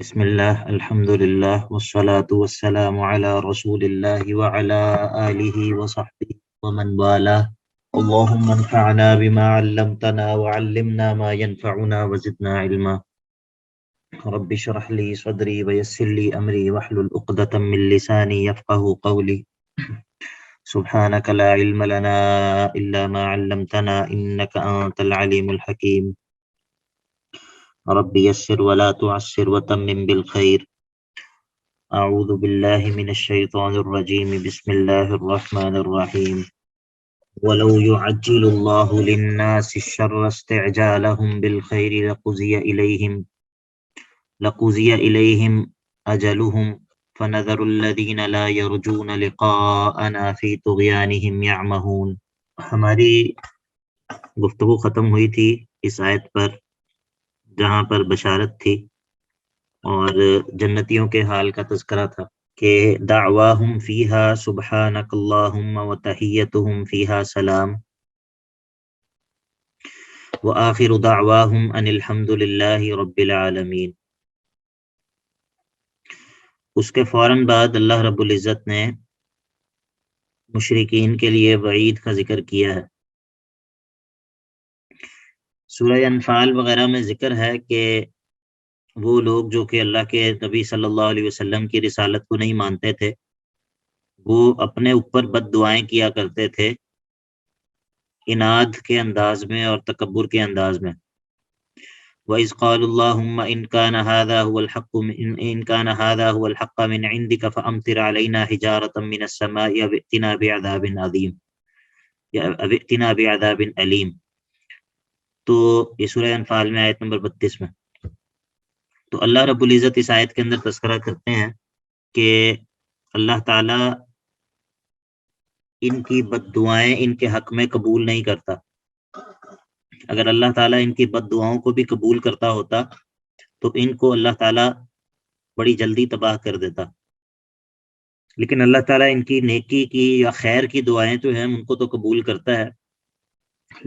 بسم الله الحمد لله والصلاة والسلام على رسول الله وعلى آله وصحبه ومن والاه. اللهم انفعنا بما علمتنا وعلمنا ما ينفعنا وزدنا علما. رب اشرح لي صدري ويسر لي أمري واحلل عقدة من لساني يفقه قولي. سبحانك لا علم لنا إلا ما علمتنا إنك أنت العليم الحكيم. رب يسر ولا تعسر وتمم بالخير. أعوذ بالله من الشيطان الرجيم. بسم الله الرحمن الرحيم. ولو يعجل الله للناس الشر استعجالهم بالخير لقضي إليهم أجلهم فنذر الذين لا يرجون لقاءنا في طغيانهم يعمهون. ہماری گفتگو ختم ہوئی تھی اس آیت پر جہاں پر بشارت تھی اور جنتیوں کے حال کا تذکرہ تھا کہ دعواہم فیہا سبحانک اللہم وتحیتہم فیہا سلام وآخر دعواہم ان الحمد للہ رب العالمین. اس کے فوراً بعد اللہ رب العزت نے مشرکین کے لیے وعید کا ذکر کیا ہے. سورہ انفال وغیرہ میں ذکر ہے کہ وہ لوگ جو کہ اللہ کے نبی صلی اللہ علیہ وسلم کی رسالت کو نہیں مانتے تھے وہ اپنے اوپر بد دعائیں کیا کرتے تھے عناد کے انداز میں اور تکبر کے انداز میں. وَإِذْ قَالُوا اللَّهُمَّ إِنْ كَانَ هَذَا هُوَ الْحَقَّ مِنْ عِنْدِكَ فَأَمْطِرْ عَلَيْنَا حِجَارَةً مِنَ السَّمَاءِ أَوْ ائْتِنَا بِعَذَابٍ أَلِيمٍ. تو یہ سورہ انفال میں آیت نمبر 32 میں. تو اللہ رب العزت اس آیت کے اندر تذکرہ کرتے ہیں کہ اللہ تعالیٰ ان کی بد دعائیں ان کے حق میں قبول نہیں کرتا. اگر اللہ تعالیٰ ان کی بد دعاؤں کو بھی قبول کرتا ہوتا تو ان کو اللہ تعالیٰ بڑی جلدی تباہ کر دیتا. لیکن اللہ تعالیٰ ان کی نیکی کی یا خیر کی دعائیں جو ہیں ان کو تو قبول کرتا ہے،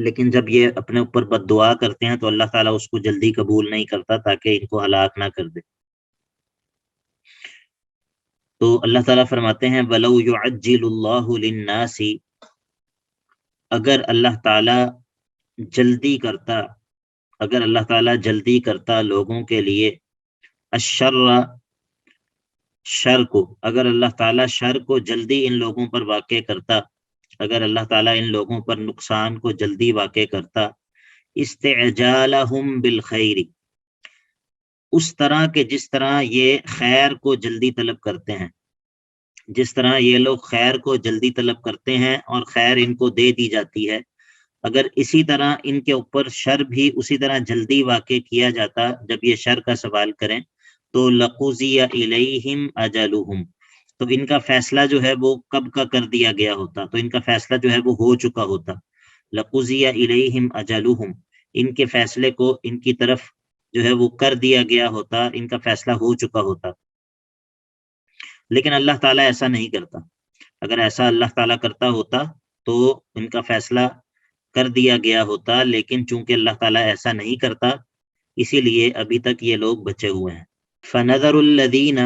لیکن جب یہ اپنے اوپر بد دعا کرتے ہیں تو اللہ تعالیٰ اس کو جلدی قبول نہیں کرتا تاکہ ان کو ہلاک نہ کر دے. تو اللہ تعالیٰ فرماتے ہیں وَلَوْ يُعَجِّلُ اللَّهُ لِلنَّاسِ، اگر اللہ تعالیٰ جلدی کرتا لوگوں کے لیے الشر، شر کو، اگر اللہ تعالیٰ شر کو جلدی ان لوگوں پر واقع کرتا، اگر اللہ تعالیٰ ان لوگوں پر نقصان کو جلدی واقع کرتا، استعجالہم بالخیر، اس طرح کہ جس طرح یہ خیر کو جلدی طلب کرتے ہیں، جس طرح یہ لوگ خیر کو جلدی طلب کرتے ہیں اور خیر ان کو دے دی جاتی ہے، اگر اسی طرح ان کے اوپر شر بھی اسی طرح جلدی واقع کیا جاتا جب یہ شر کا سوال کریں تو لقضی الیہم اجلہم، تو ان کا فیصلہ جو ہے وہ کب کا کر دیا گیا ہوتا، تو ان کا فیصلہ جو ہے وہ ہو چکا ہوتا. لقضی الیہم اجلہم، ان کے فیصلے کو ان کی طرف جو ہے وہ کر دیا گیا ہوتا، ان کا فیصلہ ہو چکا ہوتا. لیکن اللہ تعالیٰ ایسا نہیں کرتا. اگر ایسا اللہ تعالیٰ کرتا ہوتا تو ان کا فیصلہ کر دیا گیا ہوتا، لیکن چونکہ اللہ تعالیٰ ایسا نہیں کرتا اسی لیے ابھی تک یہ لوگ بچے ہوئے ہیں. فنظر الذین،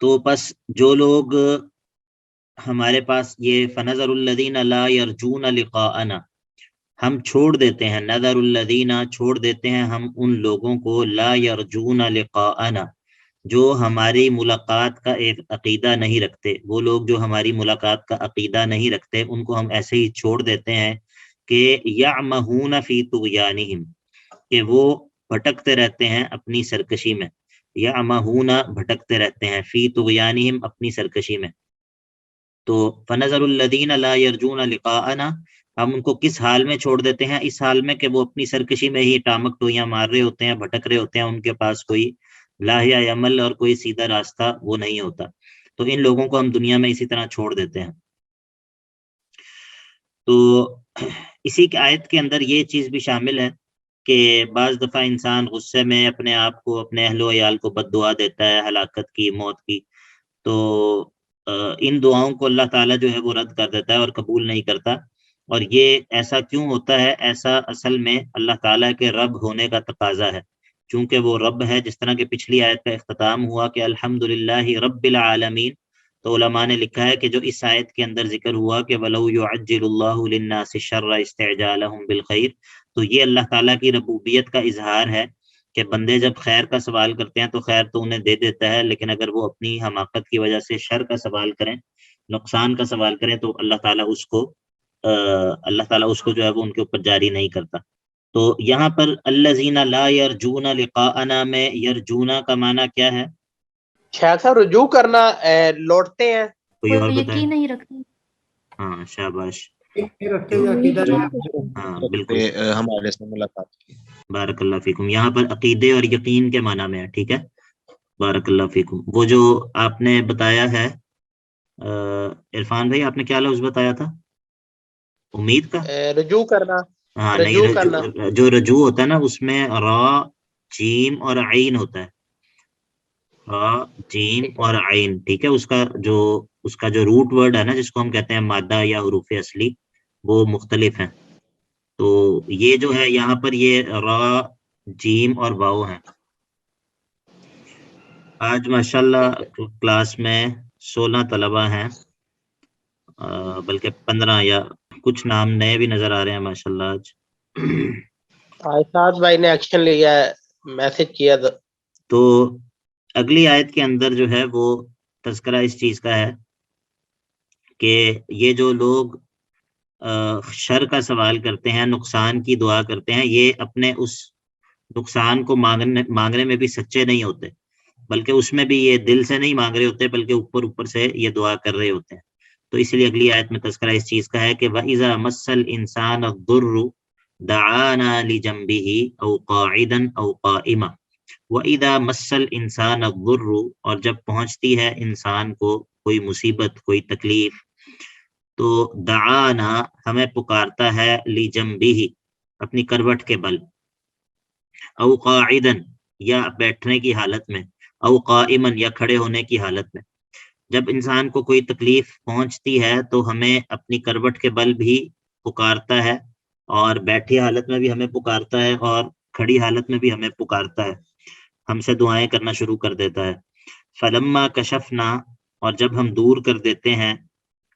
تو پس جو لوگ ہمارے پاس یہ فنظر الذین لا یرجون لقاءنا، ہم چھوڑ دیتے ہیں، نظر الذین چھوڑ دیتے ہیں ہم ان لوگوں کو لا یرجون لقاءنا جو ہماری ملاقات کا ایک عقیدہ نہیں رکھتے. وہ لوگ جو ہماری ملاقات کا عقیدہ نہیں رکھتے ان کو ہم ایسے ہی چھوڑ دیتے ہیں کہ یعمہون فی طغیانہم، کہ وہ بھٹکتے رہتے ہیں اپنی سرکشی میں. یعمہون بھٹکتے رہتے ہیں، فی طغیانہم اپنی سرکشی میں. تو فنظر الذین لا یرجون لقاءنا، ہم ان کو کس حال میں چھوڑ دیتے ہیں؟ اس حال میں کہ وہ اپنی سرکشی میں ہی ٹامک ٹوئیاں مار رہے ہوتے ہیں، بھٹک رہے ہوتے ہیں، ان کے پاس کوئی لاہیا عمل اور کوئی سیدھا راستہ وہ نہیں ہوتا. تو ان لوگوں کو ہم دنیا میں اسی طرح چھوڑ دیتے ہیں. تو اسی کی آیت کے اندر یہ چیز بھی شامل ہے کہ بعض دفعہ انسان غصے میں اپنے آپ کو، اپنے اہل و عیال کو بد دعا دیتا ہے ہلاکت کی، موت کی، تو ان دعاؤں کو اللہ تعالیٰ جو ہے وہ رد کر دیتا ہے اور قبول نہیں کرتا. اور یہ ایسا کیوں ہوتا ہے؟ ایسا اصل میں اللہ تعالیٰ کے رب ہونے کا تقاضا ہے چونکہ وہ رب ہے، جس طرح کہ پچھلی آیت کا اختتام ہوا کہ الحمدللہ رب العالمین، تو علماء نے لکھا ہے کہ جو اس آیت کے اندر ذکر ہوا کہ وَلَوْ يُعَجِّلُ اللَّهُ لِلنَّاسِ الشَّرَّ اسْتِعْجَالَهُم بِالْخَيْرِ، تو یہ اللہ تعالیٰ کی ربوبیت کا اظہار ہے کہ بندے جب خیر کا سوال کرتے ہیں تو خیر تو انہیں دے دیتا ہے، لیکن اگر وہ اپنی حماقت کی وجہ سے شر کا سوال کریں، نقصان کا سوال کریں، تو اللہ تعالیٰ اس کو جو ہے وہ ان کے اوپر جاری نہیں کرتا۔ تو یہاں پر الذین لا یرجون لقاءنا میں یرجونا کا معنی کیا ہے؟ شاید صاحب رجوع کرنا، لوٹتے ہیں، کوئی اور بتائے؟ یقین نہیں رکھتے۔ ہاں شاباش، یقین ہاں بالکل، ہمارے سے ملاقات کی۔ بارک اللہ فیکم، یہاں پر عقیدے اور یقین کے معنی میں ہے، ٹھیک ہے، بارک اللہ فیکم۔ وہ جو آپ نے بتایا ہے عرفان بھائی، آپ نے کیا لفظ بتایا تھا؟ امید کا؟ رجوع کرنا، ہاں نہیں، رجوع کرنا، جو رجوع ہوتا ہے نا اس میں را، جیم اور عین ہوتا ہے، را، جیم اور عین، ٹھیک ہے، اس کا جو روٹ ورڈ ہے نا جس کو ہم کہتے ہیں مادہ یا حروف اصلی، وہ مختلف ہیں۔ تو یہ جو ہے یہاں پر یہ را، جیم اور واو ہیں۔ آج ماشاءاللہ کلاس میں 16 طلبہ ہیں، بلکہ 15، یا کچھ نام نئے بھی نظر آ رہے ہیں ماشاءاللہ آج۔ آئساد بھائی نے ایکشن لیا ہے، میسج کیا تھا۔ تو اگلی آیت کے اندر جو ہے وہ تذکرہ اس چیز کا ہے کہ یہ جو لوگ شر کا سوال کرتے ہیں، نقصان کی دعا کرتے ہیں، یہ اپنے اس نقصان کو مانگنے میں بھی سچے نہیں ہوتے، بلکہ اس میں بھی یہ دل سے نہیں مانگ رہے ہوتے، بلکہ اوپر سے یہ دعا کر رہے ہوتے ہیں۔ تو اس لیے اگلی آیت میں تذکرہ اس چیز کا ہے کہ وَإِذَا مَسَّ الْإِنسَانَ الضُّرُّ دَعَانَا لِجَنبِهِ أَوْ قَاعِدًا أَوْ قَائِمًا وَإِذَا مَسَّ الْإِنسَانَ الضُّرُّ، اور جب پہنچتی ہے انسان کو کوئی مصیبت، کوئی تکلیف، تو دعانا ہمیں پکارتا ہے، لِجَنبِهِ اپنی کروٹ کے بل، او قاعدن یا بیٹھنے کی حالت میں، او قائمن یا کھڑے ہونے کی حالت میں۔ جب انسان کو کوئی تکلیف پہنچتی ہے تو ہمیں اپنی کروٹ کے بل بھی پکارتا ہے، اور بیٹھی حالت میں بھی ہمیں پکارتا ہے، اور کھڑی حالت میں بھی ہمیں پکارتا ہے، ہم سے دعائیں کرنا شروع کر دیتا ہے۔ فلما کشفنا، اور جب ہم دور کر دیتے ہیں،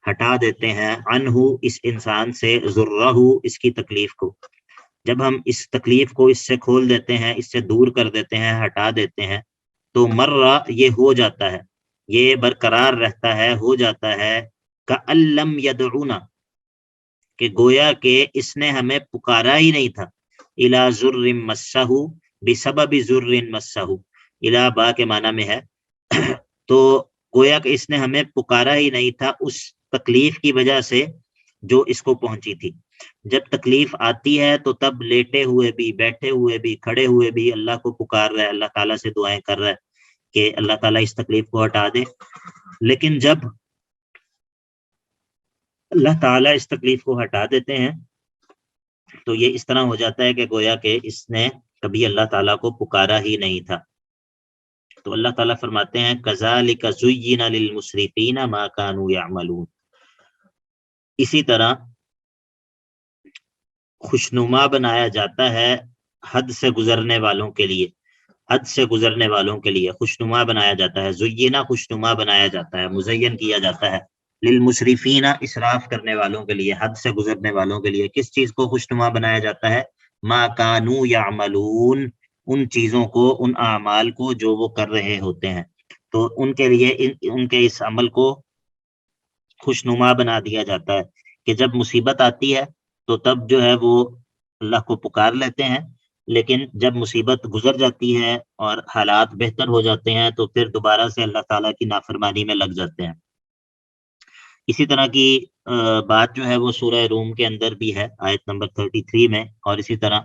ہٹا دیتے ہیں، عنہ اس انسان سے، ضرہ اس کی تکلیف کو، جب ہم اس تکلیف کو اس سے کھول دیتے ہیں، اس سے دور کر دیتے ہیں، ہٹا دیتے ہیں، تو مرہ یہ ہو جاتا ہے، یہ برقرار رہتا ہے، ہو جاتا ہے، کألم یدعونا کہ گویا کہ اس نے ہمیں پکارا ہی نہیں تھا، الی ضر مسہ بسبب ضر مسہ، الی با کے معنی میں ہے، تو گویا کہ اس نے ہمیں پکارا ہی نہیں تھا اس تکلیف کی وجہ سے جو اس کو پہنچی تھی۔ جب تکلیف آتی ہے تو تب لیٹے ہوئے بھی، بیٹھے ہوئے بھی، کھڑے ہوئے بھی اللہ کو پکار رہا ہے، اللہ تعالیٰ سے دعائیں کر رہا ہے کہ اللہ تعالیٰ اس تکلیف کو ہٹا دے۔ لیکن جب اللہ تعالیٰ اس تکلیف کو ہٹا دیتے ہیں تو یہ اس طرح ہو جاتا ہے کہ گویا کہ اس نے کبھی اللہ تعالیٰ کو پکارا ہی نہیں تھا۔ تو اللہ تعالیٰ فرماتے ہیں کذالک زین للمسرفین ما کانوا یعملون، اسی طرح خوشنما بنایا جاتا ہے حد سے گزرنے والوں کے لیے، حد سے گزرنے والوں کے لیے خوشنما بنایا جاتا ہے، زینا خوشنما بنایا جاتا ہے، مزین کیا جاتا ہے، للمسرفین اسراف کرنے والوں کے لیے، حد سے گزرنے والوں کے لیے کس چیز کو خوشنما بنایا جاتا ہے؟ ما کانوا یعملون، ان چیزوں کو، ان اعمال کو جو وہ کر رہے ہوتے ہیں، تو ان کے لیے ان کے اس عمل کو خوشنما بنا دیا جاتا ہے کہ جب مصیبت آتی ہے تو تب جو ہے وہ اللہ کو پکار لیتے ہیں، لیکن جب مصیبت گزر جاتی ہے اور حالات بہتر ہو جاتے ہیں تو پھر دوبارہ سے اللہ تعالیٰ کی نافرمانی میں لگ جاتے ہیں۔ اسی طرح کی بات جو ہے وہ سورہ روم کے اندر بھی ہے، آیت نمبر 33 میں، اور اسی طرح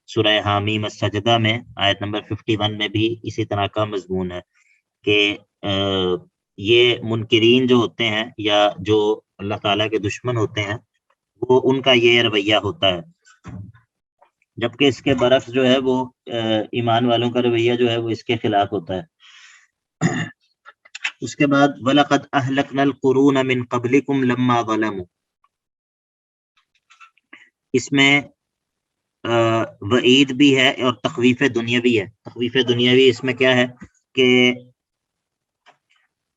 سورہ حامیم السجدہ میں آیت نمبر 51 میں بھی اسی طرح کا مضمون ہے کہ یہ منکرین جو ہوتے ہیں یا جو اللہ تعالیٰ کے دشمن ہوتے ہیں، وہ ان کا یہ رویہ ہوتا ہے، جبکہ اس کے برعکس جو ہے وہ ایمان والوں کا رویہ جو ہے وہ اس کے خلاف ہوتا ہے۔ اس کے بعد وَلَقَدْ أَهْلَكْنَا الْقُرُونَ مِنْ قَبْلِكُمْ لَمَّا ظَلَمُوا، اس میں وعید بھی ہے اور تخویف دنیاوی ہے. تخویف دنیاوی اس میں کیا ہے کہ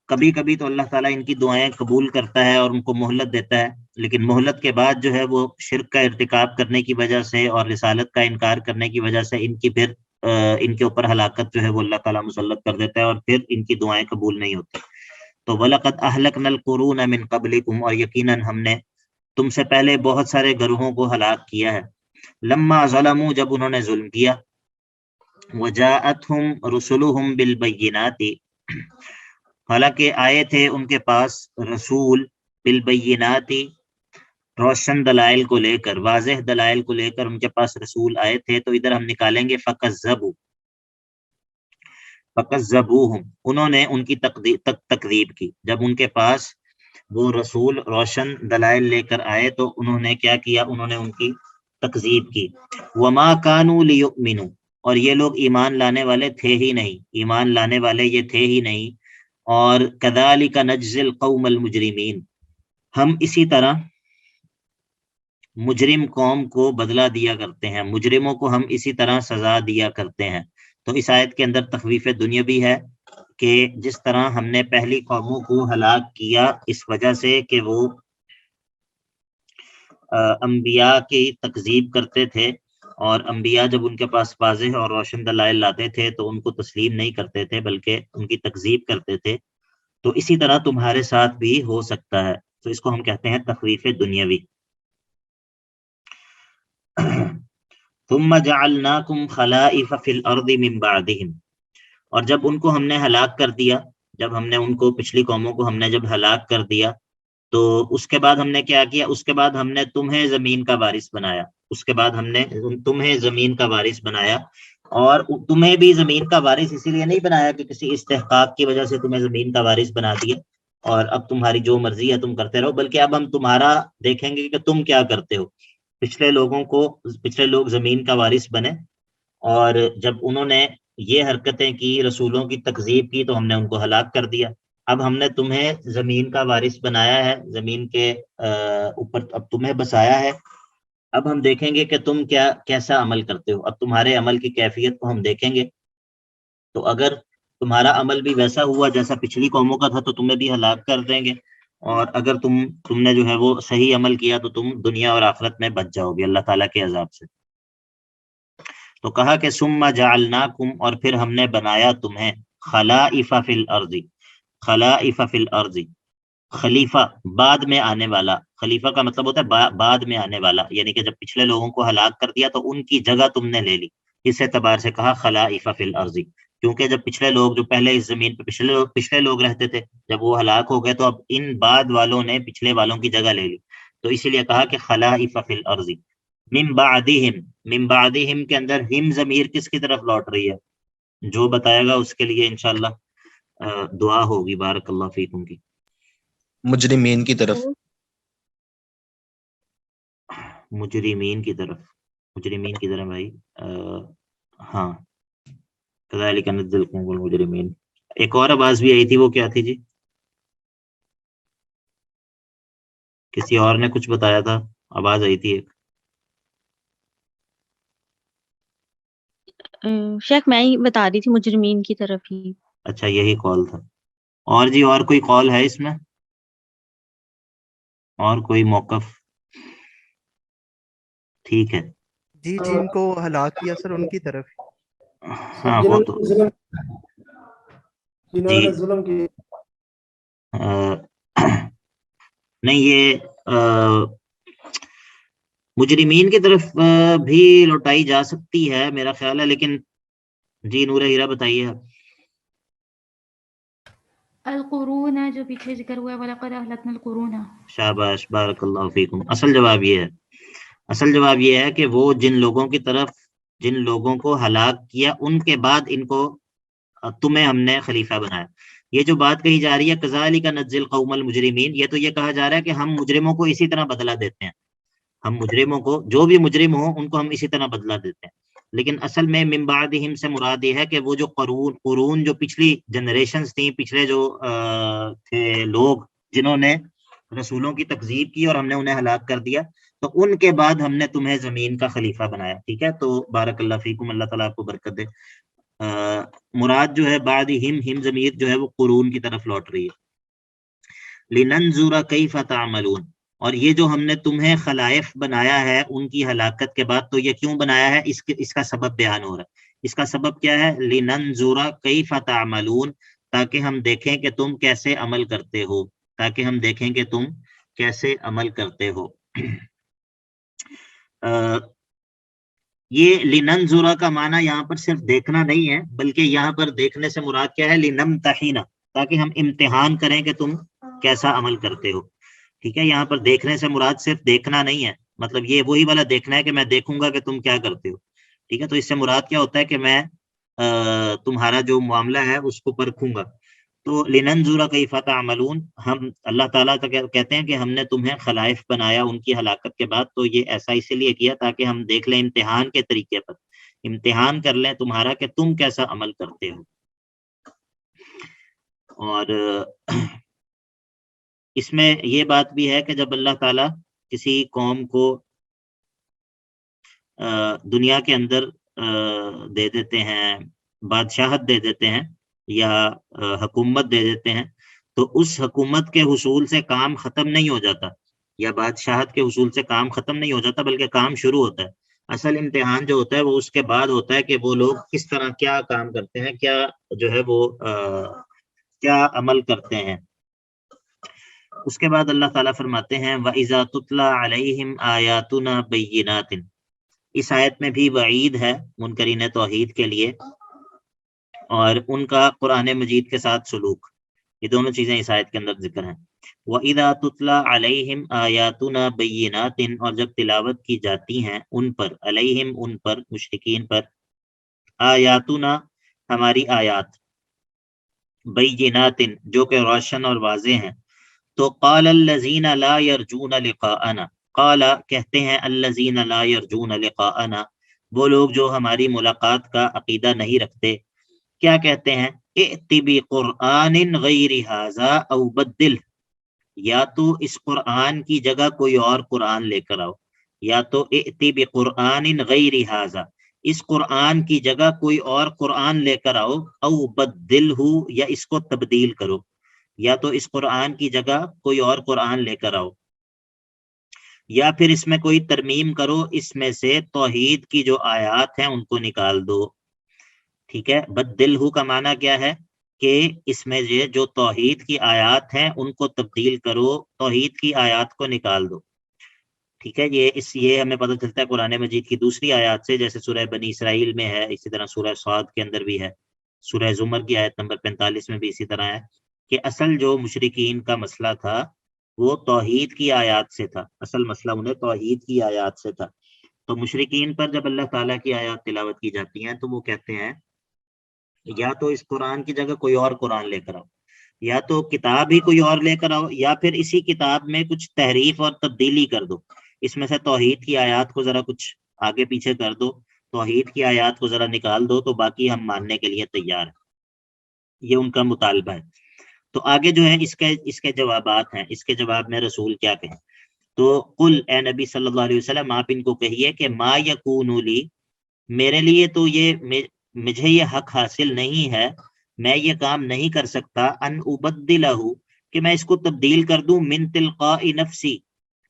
کبھی کبھی تو اللہ تعالیٰ ان کی دعائیں قبول کرتا ہے اور ان کو مہلت دیتا ہے، لیکن مہلت کے بعد جو ہے وہ شرک کا ارتکاب کرنے کی وجہ سے اور رسالت کا انکار کرنے کی وجہ سے ان کی پھر ان کے اوپر ہلاکت جو ہے وہ اللہ تعالیٰ مسلط کر دیتا ہے اور پھر ان کی دعائیں قبول نہیں ہوتی. تو وَلَقَدْ أَهْلَكْنَا الْقُرُونَ مِنْ قَبْلِكُمْ، اور یقیناً ہم نے تم سے پہلے بہت سارے گروہوں کو ہلاک کیا ہے. لما ظلموا، جب انہوں نے ظلم کیا. وجاءتهم رسلهم بالبینات، حالانکہ آئے تھے ان کے پاس رسول بالبینات، روشن دلائل کو لے کر، واضح دلائل کو لے کر ان کے پاس رسول آئے تھے. تو ادھر ہم نکالیں گے فکذبوا، فکذبوہم، انہوں نے ان کی تکذیب کی. جب ان کے پاس وہ رسول روشن دلائل لے کر آئے تو انہوں نے کیا کیا، انہوں نے ان کی تکذیب کی. وما کانوا لیؤمنوا، اور یہ لوگ ایمان لانے والے تھے ہی نہیں، ایمان لانے والے یہ تھے ہی نہیں. اور کذالک نجزی القوم المجرمین، ہم اسی طرح مجرم قوم کو بدلہ دیا کرتے ہیں، مجرموں کو ہم اسی طرح سزا دیا کرتے ہیں. تو اس آیت کے اندر تخویف دنیاوی ہے کہ جس طرح ہم نے پہلی قوموں کو ہلاک کیا اس وجہ سے کہ وہ انبیاء کی تکذیب کرتے تھے، اور انبیاء جب ان کے پاس واضح اور روشن دلائل لاتے تھے تو ان کو تسلیم نہیں کرتے تھے بلکہ ان کی تکذیب کرتے تھے. تو اسی طرح تمہارے ساتھ بھی ہو سکتا ہے. تو اس کو ہم کہتے ہیں تخویف دنیاوی. ثم جعلناکم خلائف فی الارض من بعدہم، اور جب ان کو ہم نے ہلاک کر دیا، جب ہم نے ان کو پچھلی قوموں کو ہم نے جب ہلاک کر دیا تو اس کے بعد ہم نے کیا کیا، اس کے بعد ہم نے تمہیں زمین کا وارث بنایا. اس کے بعد ہم نے تمہیں زمین کا وارث بنایا، اور تمہیں بھی زمین کا وارث اسی لیے نہیں بنایا کہ کسی استحقاق کی وجہ سے تمہیں زمین کا وارث بنا دیا اور اب تمہاری جو مرضی ہے تم کرتے رہو، بلکہ اب ہم تمہارا دیکھیں گے کہ تم کیا کرتے ہو. پچھلے لوگ زمین کا وارث بنے، اور جب انہوں نے یہ حرکتیں کی، رسولوں کی تکذیب کی، تو ہم نے ان کو ہلاک کر دیا. اب ہم نے تمہیں زمین کا وارث بنایا ہے، زمین کے اوپر اب تمہیں بسایا ہے. اب ہم دیکھیں گے کہ تم کیسا عمل کرتے ہو، اب تمہارے عمل کی کیفیت کو ہم دیکھیں گے. تو اگر تمہارا عمل بھی ویسا ہوا جیسا پچھلی قوموں کا تھا تو تمہیں بھی ہلاک کر دیں گے، اور اگر تم نے جو ہے وہ صحیح عمل کیا تو تم دنیا اور آخرت میں بچ جاؤ گے اللہ تعالیٰ کے عذاب سے. تو کہا کہ ثم جعلناکم، اور پھر ہم نے بنایا تمہیں خلائف فی الارض، خلائف فی الارض، خلیفہ بعد میں آنے والا. خلیفہ کا مطلب ہوتا ہے بعد میں آنے والا، یعنی کہ جب پچھلے لوگوں کو ہلاک کر دیا تو ان کی جگہ تم نے لے لی. اس اعتبار سے کہا خلائف فی الارض، کیونکہ جب پچھلے لوگ جو پہلے اس زمین پہ پچھلے لوگ رہتے تھے، جب وہ ہلاک ہو گئے تو اب ان بعد والوں نے پچھلے والوں کی جگہ لے لی. تو اسی لیے کہا کہ خلائف فی الارض من بعدہم. من بعدہم کے اندر ہم ضمیر کس کی طرف لوٹ رہی ہے؟ جو بتائے گا اس کے لیے انشاءاللہ دعا ہوگی بارک اللہ فیکم کی. مجرمین کی طرف. مجرمین کی طرف، مجرمین کی طرف بھائی. ہاں کذالک نجزی القوم المجرمین. ایک اور آواز بھی آئی تھی، وہ کیا تھی جی؟ کسی اور نے کچھ بتایا تھا، آواز آئی تھی ایک. شیخ میں ہی بتا رہی تھی مجرمین کی طرف ہی. اچھا یہی قول تھا. اور جی اور کوئی قول ہے اس میں؟ اور کوئی موقف؟ ٹھیک ہے جی جن کو ہلاک کیا سر ان کی طرف. ہاں وہ تو جنہوں نے ظلم کی. نہیں یہ مجرمین کی طرف بھی لوٹائی جا سکتی ہے میرا خیال ہے، لیکن جی نور ہیرا بتائیے آپ. القرون جو پیچھے ذکر ہوا ہے، وَلَقَدْ أَهْلَكْنَا الْقُرُونَ. شاباش بارک اللہ فیکم. اصل جواب یہ ہے کہ وہ جن لوگوں کو ہلاک کیا ان کے بعد ان کو تمہیں ہم نے خلیفہ بنایا. یہ جو بات کہی جا رہی ہے کذالک نجزی القوم المجرمین، یہ تو یہ کہا جا رہا ہے کہ ہم مجرموں کو اسی طرح بدلہ دیتے ہیں. ہم مجرموں کو، جو بھی مجرم ہوں ان کو ہم اسی طرح بدلہ دیتے ہیں. لیکن اصل میں من بعدہم سے مراد یہ ہے کہ وہ جو قرون جو پچھلی جنریشنز تھیں، پچھلے جو تھے لوگ جنہوں نے رسولوں کی تکذیب کی اور ہم نے انہیں ہلاک کر دیا، تو ان کے بعد ہم نے تمہیں زمین کا خلیفہ بنایا. ٹھیک ہے, تو بارک اللہ فیکم, اللہ تعالیٰ آپ کو برکت دے. مراد جو ہے بعد ہم ضمیر جو ہے وہ قرون کی طرف لوٹ رہی ہے. لننظر کیف تعملون, اور یہ جو ہم نے تمہیں خلائف بنایا ہے ان کی ہلاکت کے بعد, تو یہ کیوں بنایا ہے, اس کا سبب بیان ہو رہا ہے. اس کا سبب کیا ہے؟ لننظر کیف تعملون, تاکہ ہم دیکھیں کہ تم کیسے عمل کرتے ہو, تاکہ ہم دیکھیں کہ تم کیسے عمل کرتے ہو. یہ لننظر کا معنی یہاں پر صرف دیکھنا نہیں ہے, بلکہ یہاں پر دیکھنے سے مراد کیا ہے؟ لنمتحن, تاکہ ہم امتحان کریں کہ تم کیسا عمل کرتے ہو. ٹھیک ہے, یہاں پر دیکھنے سے مراد صرف دیکھنا نہیں ہے, مطلب یہ وہی والا دیکھنا ہے کہ میں دیکھوں گا کہ تم کیا کرتے ہو. ٹھیک ہے, تو اس سے مراد کیا ہوتا ہے کہ میں تمہارا جو معاملہ ہے اس کو پرکھوں گا. تو لننظر کیف تعملون, ہم اللہ تعالیٰ کہتے ہیں کہ ہم نے تمہیں خلائف بنایا ان کی ہلاکت کے بعد, تو یہ ایسا اسی لیے کیا تاکہ ہم دیکھ لیں امتحان کے طریقے پر, امتحان کر لیں تمہارا کہ تم کیسا عمل کرتے ہو. اور اس میں یہ بات بھی ہے کہ جب اللہ تعالیٰ کسی قوم کو دنیا کے اندر دے دیتے ہیں, بادشاہت دے دیتے ہیں یا حکومت دے دیتے ہیں, تو اس حکومت کے حصول سے کام ختم نہیں ہو جاتا, یا بادشاہت کے حصول سے کام ختم نہیں ہو جاتا, بلکہ کام شروع ہوتا ہے. اصل امتحان جو ہوتا ہے وہ اس کے بعد ہوتا ہے کہ وہ لوگ کس طرح کیا کام کرتے ہیں, کیا جو ہے وہ کیا عمل کرتے ہیں. اس کے بعد اللہ تعالیٰ فرماتے ہیں وَإِذَا تُتْلَى عَلَيْهِمْ آيَاتُنَا بَيِّنَاتٍ, اس آیت میں بھی وعید ہے منکرین توحید کے لیے اور ان کا قرآن مجید کے ساتھ سلوک. یہ دونوں چیزیں اس آیت کے اندر ذکر ہیں. وَإِذَا تُتْلَى عَلَيْهِمْ آيَاتُنَا بَيِّنَاتٍ, اور جب تلاوت کی جاتی ہیں ان پر, علیہم ان پر, مشرکین پر, آیاتنا ہماری آیات, بینات جو کہ روشن اور واضح ہیں, تو قال الذین لا یرجون لقاءنا, قال کہتے ہیں الذین لا یرجون لقاءنا, وہ لوگ جو ہماری ملاقات کا عقیدہ نہیں رکھتے, کیا کہتے ہیں؟ ائت بقرآن غیر ھذا او بدل, یا تو اس قرآن کی جگہ کوئی اور قرآن لے کر آؤ, یا تو ائت بقرآن غیر ھذا, اس قرآن کی جگہ کوئی اور قرآن لے کر آؤ, او بدلہ, یا اس کو تبدیل کرو, یا تو اس قرآن کی جگہ کوئی اور قرآن لے کر آؤ, یا پھر اس میں کوئی ترمیم کرو, اس میں سے توحید کی جو آیات ہیں ان کو نکال دو. ٹھیک ہے, بدلہ کا معنی کیا ہے کہ اس میں جو توحید کی آیات ہیں ان کو تبدیل کرو, توحید کی آیات کو نکال دو. ٹھیک ہے, یہ ہمیں پتہ چلتا ہے قرآن مجید کی دوسری آیات سے, جیسے سورہ بنی اسرائیل میں ہے, اسی طرح سورہ صاد کے اندر بھی ہے, سورہ زمر کی آیت نمبر 45 میں بھی اسی طرح ہے کہ اصل جو مشرکین کا مسئلہ تھا وہ توحید کی آیات سے تھا, اصل مسئلہ انہیں توحید کی آیات سے تھا. تو مشرکین پر جب اللہ تعالیٰ کی آیات تلاوت کی جاتی ہیں تو وہ کہتے ہیں یا تو اس قرآن کی جگہ کوئی اور قرآن لے کر آؤ, یا تو کتاب ہی کوئی اور لے کر آؤ, یا پھر اسی کتاب میں کچھ تحریف اور تبدیلی کر دو, اس میں سے توحید کی آیات کو ذرا کچھ آگے پیچھے کر دو, توحید کی آیات کو ذرا نکال دو, تو باقی ہم ماننے کے لیے تیار ہیں. یہ ان کا مطالبہ ہے. تو آگے جو ہے اس کے جوابات ہیں, اس کے جواب میں رسول کیا کہیں. تو قل, اے نبی صلی اللہ علیہ وسلم آپ ان کو کہیے کہ ما یکون لی, میرے لیے تو مجھے یہ حق حاصل نہیں ہے, میں یہ کام نہیں کر سکتا, ان ابدلہ, کہ میں اس کو تبدیل کر دوں, من تلقاء نفسی,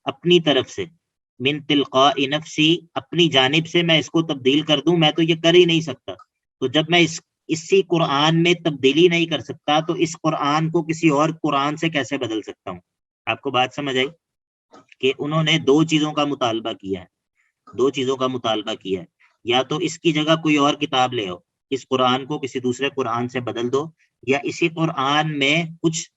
اپنی طرف سے, من تلقاء نفسی, اپنی جانب سے میں اس کو تبدیل کر دوں, میں تو یہ کر ہی نہیں سکتا. تو جب میں اسی قرآن میں تبدیلی نہیں کر سکتا تو اس قرآن کو کسی اور قرآن سے کیسے بدل سکتا ہوں. آپ کو بات سمجھ آئی کہ انہوں نے دو چیزوں کا مطالبہ کیا ہے, یا تو اس کی جگہ کوئی اور کتاب لے آؤ, اس قرآن کو کسی دوسرے قرآن سے بدل دو, یا اسی قرآن میں کچھ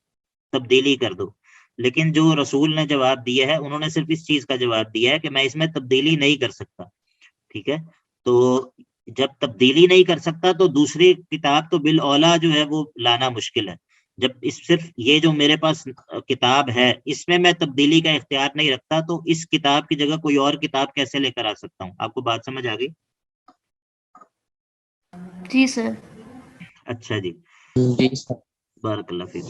تبدیلی کر دو. لیکن جو رسول نے جواب دیا ہے انہوں نے صرف اس چیز کا جواب دیا ہے کہ میں اس میں تبدیلی نہیں کر سکتا. ٹھیک ہے, تو جب تبدیلی نہیں کر سکتا تو دوسری کتاب تو بالاولیٰ جو ہے وہ لانا مشکل ہے. جب صرف یہ جو میرے پاس کتاب ہے اس میں تبدیلی کا اختیار نہیں رکھتا, تو اس کتاب کی جگہ کوئی اور کتاب کیسے لے کر آ سکتا ہوں. آپ کو بات سمجھ آ گئی؟ جی سر. اچھا جی, جی بارک اللہ فیک.